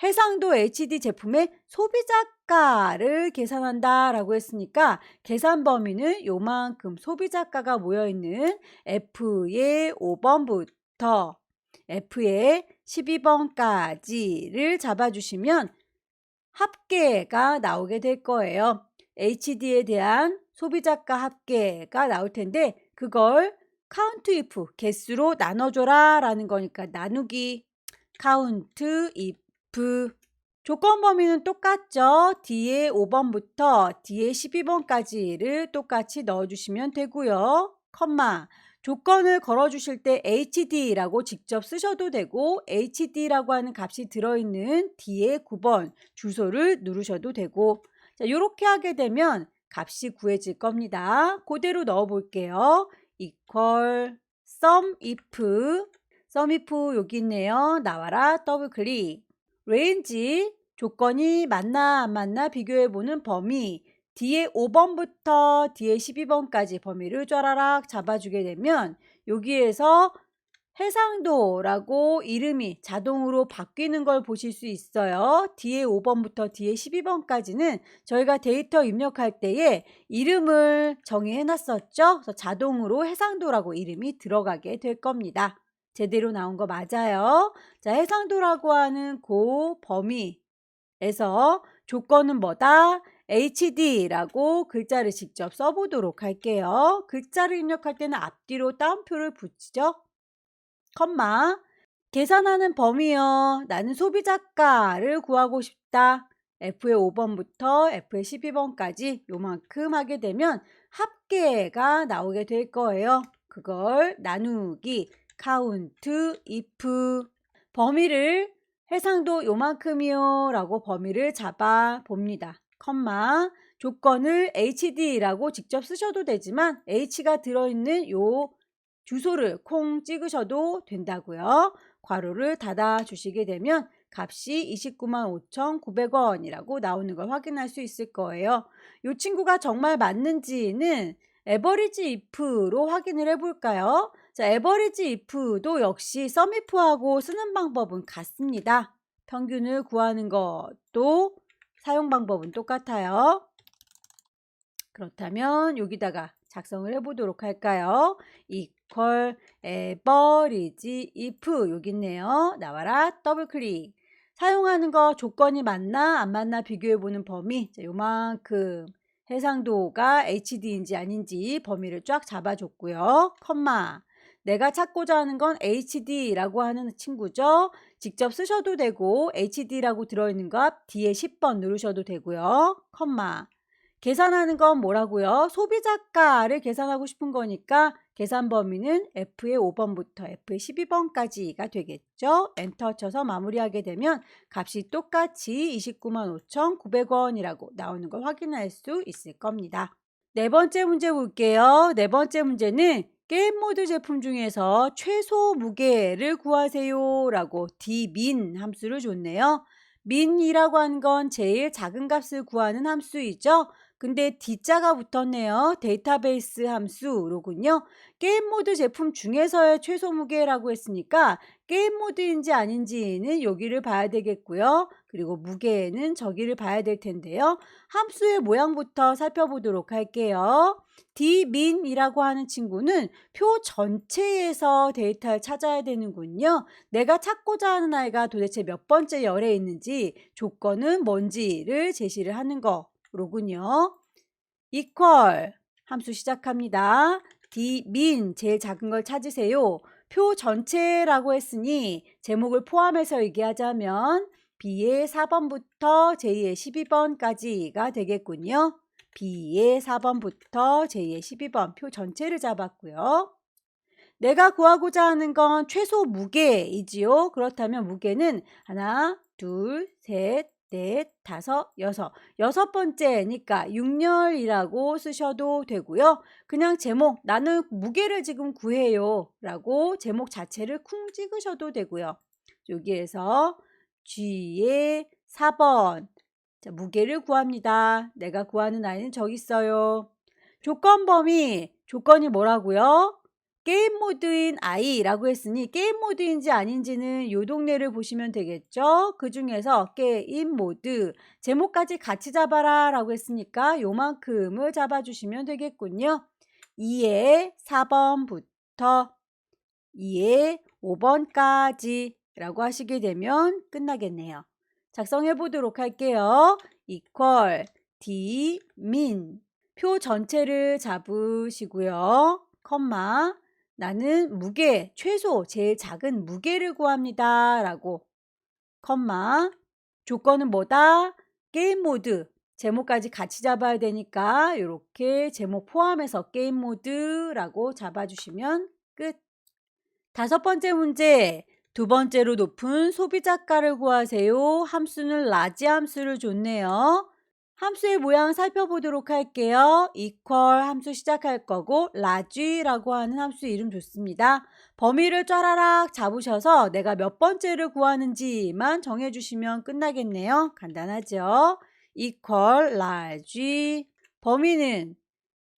해상도 HD 제품의 소비자가를 계산한다라고 했으니까 계산 범위는 요만큼 소비자가가 모여있는 F의 5번부터 F의 12번까지를 잡아주시면 합계가 나오게 될 거예요. HD에 대한 소비자가 합계가 나올 텐데 그걸 count if 개수로 나눠줘라 라는 거니까 나누기 count if 조건 범위는 똑같죠. D에 5번부터 D에 12번까지를 똑같이 넣어주시면 되고요. 컴마 조건을 걸어주실 때 HD라고 직접 쓰셔도 되고 HD라고 하는 값이 들어있는 D에 9번 주소를 누르셔도 되고 자, 이렇게 하게 되면 값이 구해질 겁니다. 그대로 넣어 볼게요. equal sum if 여기 있네요. 나와라 더블 클릭 레인지 조건이 맞나 안 맞나 비교해보는 범위 D에 5번부터 D에 12번까지 범위를 쫘라락 잡아주게 되면 여기에서 해상도라고 이름이 자동으로 바뀌는 걸 보실 수 있어요. 뒤에 5번부터 뒤에 12번까지는 저희가 데이터 입력할 때에 이름을 정의해 놨었죠. 그래서 자동으로 해상도라고 이름이 들어가게 될 겁니다. 제대로 나온 거 맞아요. 자, 해상도라고 하는 그 범위에서 조건은 뭐다? HD라고 글자를 직접 써보도록 할게요. 글자를 입력할 때는 앞뒤로 따옴표를 붙이죠. 컴마. 계산하는 범위요. 나는 소비자가를 구하고 싶다. F의 5번부터 F의 12번까지 요만큼 하게 되면 합계가 나오게 될 거예요. 그걸 나누기 count if 범위를 해상도 요만큼이요 라고 범위를 잡아 봅니다. 컴마. 조건을 HD라고 직접 쓰셔도 되지만 H가 들어있는 요 주소를 콩 찍으셔도 된다고요. 괄호를 닫아 주시게 되면 값이 295만 5,900원이라고 나오는 걸 확인할 수 있을 거예요. 이 친구가 정말 맞는지는 average if로 확인을 해볼까요? 자, average if도 역시 sum if하고 쓰는 방법은 같습니다. 평균을 구하는 것도 사용 방법은 똑같아요. 그렇다면 여기다가 작성을 해보도록 할까요? equal average if 여기 있네요. 나와라 더블 클릭. 사용하는 거 조건이 맞나 안 맞나 비교해보는 범위. 자, 요만큼 해상도가 HD인지 아닌지 범위를 쫙 잡아줬고요. 컴마. 내가 찾고자 하는 건 HD라고 하는 친구죠. 직접 쓰셔도 되고 HD라고 들어있는 값 뒤에 10번 누르셔도 되고요. 컴마. 계산하는 건 뭐라고요? 소비자가를 계산하고 싶은 거니까 계산 범위는 F의 5번부터 F의 12번까지가 되겠죠. 엔터 쳐서 마무리하게 되면 값이 똑같이 295만 5,900원이라고 나오는 걸 확인할 수 있을 겁니다. 네 번째 문제 볼게요. 네 번째 문제는 게임 모드 제품 중에서 최소 무게를 구하세요 라고 dmin 함수를 줬네요. min이라고 하는 건 제일 작은 값을 구하는 함수이죠. 근데 D자가 붙었네요. 데이터베이스 함수로군요. 게임 모드 제품 중에서의 최소 무게라고 했으니까 게임 모드인지 아닌지는 여기를 봐야 되겠고요. 그리고 무게는 저기를 봐야 될 텐데요. 함수의 모양부터 살펴보도록 할게요. dmin이라고 하는 친구는 표 전체에서 데이터를 찾아야 되는군요. 내가 찾고자 하는 아이가 도대체 몇 번째 열에 있는지 조건은 뭔지를 제시를 하는 거로군요. equal 함수 시작합니다. dmin 제일 작은 걸 찾으세요. 표 전체라고 했으니 제목을 포함해서 얘기하자면 B의 4번부터 J의 12번까지가 되겠군요. B의 4번부터 J의 12번 표 전체를 잡았고요. 내가 구하고자 하는 건 최소 무게이지요. 그렇다면 무게는 하나, 둘, 셋, 넷, 다섯, 여섯 번째니까 6열이라고 쓰셔도 되고요. 그냥 제목 나는 무게를 지금 구해요 라고 제목 자체를 쿵 찍으셔도 되고요. 여기에서 G의 4번 자, 무게를 구합니다. 내가 구하는 아이는 저기 있어요. 조건 범위 조건이 뭐라고요? 게임 모드인 I라고 했으니 게임 모드인지 아닌지는 요 동네를 보시면 되겠죠. 그 중에서 게임 모드 제목까지 같이 잡아라 라고 했으니까 요만큼을 잡아주시면 되겠군요. 2의 4번부터 2의 5번까지 라고 하시게 되면 끝나겠네요. 작성해 보도록 할게요. equal dmin 표 전체를 잡으시고요. 컴마 나는 무게 최소 제일 작은 무게를 구합니다 라고 컴마 조건은 뭐다? 게임 모드 제목까지 같이 잡아야 되니까 이렇게 제목 포함해서 게임 모드라고 잡아주시면 끝. 다섯 번째 문제 두 번째로 높은 소비자가를 구하세요. 함수는 라지 함수를 줬네요. 함수의 모양 살펴보도록 할게요. equal 함수 시작할 거고 라지라고 하는 함수 이름 좋습니다. 범위를 쫘라락 잡으셔서 내가 몇 번째를 구하는지만 정해주시면 끝나겠네요. 간단하죠? equal large 범위는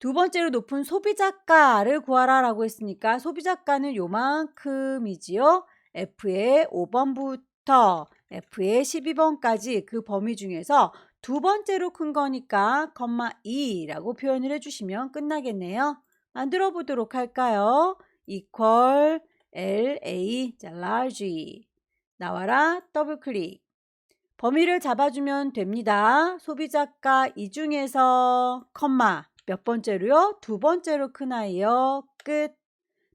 두 번째로 높은 소비자가를 구하라 라고 했으니까 소비자가는 요만큼이지요. F의 5번부터 F의 12번까지 그 범위 중에서 두 번째로 큰 거니까 2라고 표현을 해주시면 끝나겠네요. 만들어 보도록 할까요? equal LA, 자, large. 나와라, 더블 클릭. 범위를 잡아주면 됩니다. 소비자가 이 중에서 몇 번째로요? 두 번째로 큰 아이요. 끝.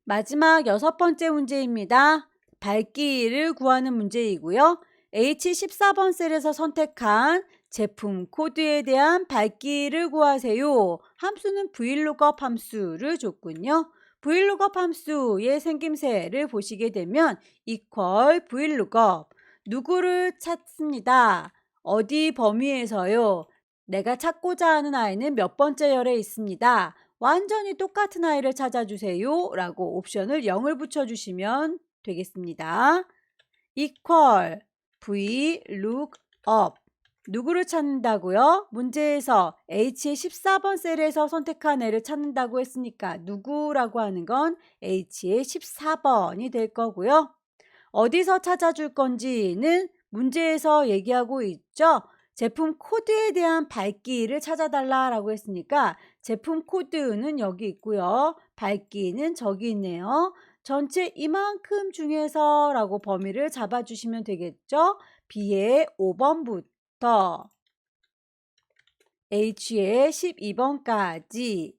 마지막 6번째 문제입니다. 밝기를 구하는 문제이고요. H14번 셀에서 선택한 제품 코드에 대한 밝기를 구하세요. 함수는 VLOOKUP 함수를 줬군요. VLOOKUP 함수의 생김새를 보시게 되면 equal VLOOKUP. 누구를 찾습니다. 어디 범위에서요? 내가 찾고자 하는 아이는 몇 번째 열에 있습니다. 완전히 똑같은 아이를 찾아주세요 라고 옵션을 0을 붙여주시면 되겠습니다. equal VLOOKUP. 누구를 찾는다고요? 문제에서 H의 14번 셀에서 선택한 애를 찾는다고 했으니까 누구라고 하는 건 H의 14번이 될 거고요. 어디서 찾아줄 건지는 문제에서 얘기하고 있죠. 제품 코드에 대한 밝기를 찾아달라라고 했으니까 제품 코드는 여기 있고요. 밝기는 저기 있네요. 전체 이만큼 중에서 라고 범위를 잡아주시면 되겠죠. B의 5번부터 H의 12번까지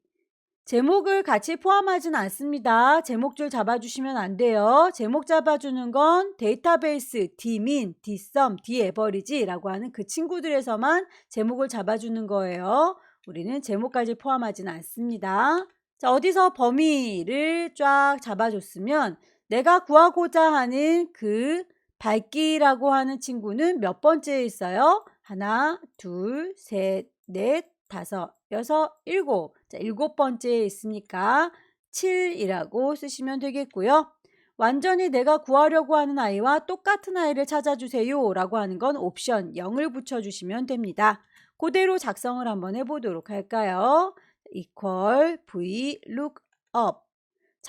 제목을 같이 포함하진 않습니다. 제목줄 잡아주시면 안 돼요. 제목 잡아주는 건 데이터베이스, Dmin, Dsum, Daverage 하는 그 친구들에서만 제목을 잡아주는 거예요. 우리는 제목까지 포함하진 않습니다. 자, 어디서 범위를 쫙 잡아줬으면 내가 구하고자 하는 그 밝기라고 하는 친구는 몇 번째에 있어요? 하나, 둘, 셋, 넷, 다섯, 여섯, 일곱. 자, 7번째에 있으니까 7이라고 쓰시면 되겠고요. 완전히 내가 구하려고 하는 아이와 똑같은 아이를 찾아주세요 라고 하는 건 옵션 0을 붙여주시면 됩니다. 그대로 작성을 한번 해보도록 할까요? equal VLOOKUP.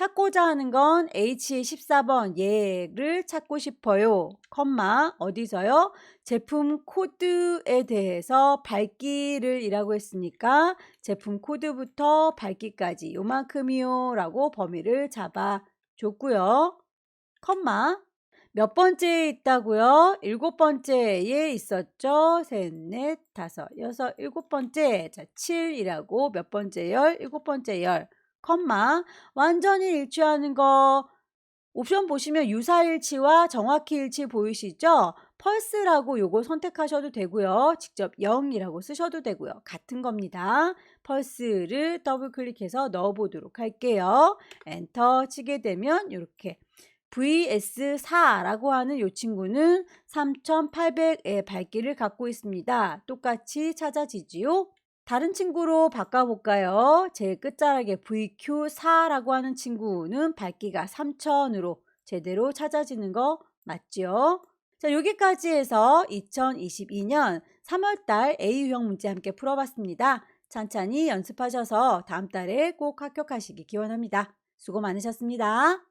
찾고자 하는 건 H의 14번 얘를 찾고 싶어요. 어디서요? 제품 코드에 대해서 밝기를 이라고 했으니까 제품 코드부터 밝기까지 요만큼이요 라고 범위를 잡아줬고요. 몇 번째에 있다고요? 7번째에 있었죠. 셋, 넷, 다섯, 여섯, 7번째. 자, 7이라고 몇 번째 열? 7번째 열. 완전히 일치하는 거 옵션 보시면 유사일치와 정확히일치 보이시죠? 펄스라고 요거 선택하셔도 되고요. 직접 0이라고 쓰셔도 되고요. 같은 겁니다. 펄스를 더블 클릭해서 넣어 보도록 할게요. 엔터 치게 되면 이렇게 VS4라고 하는 이 친구는 3800의 밝기를 갖고 있습니다. 똑같이 찾아지지요? 다른 친구로 바꿔볼까요? 제일 끝자락에 VQ4라고 하는 친구는 밝기가 3000으로 제대로 찾아지는 거 맞죠? 자, 여기까지 해서 2022년 3월달 A유형 문제 함께 풀어봤습니다. 찬찬히 연습하셔서 다음 달에 꼭 합격하시기 기원합니다. 수고 많으셨습니다.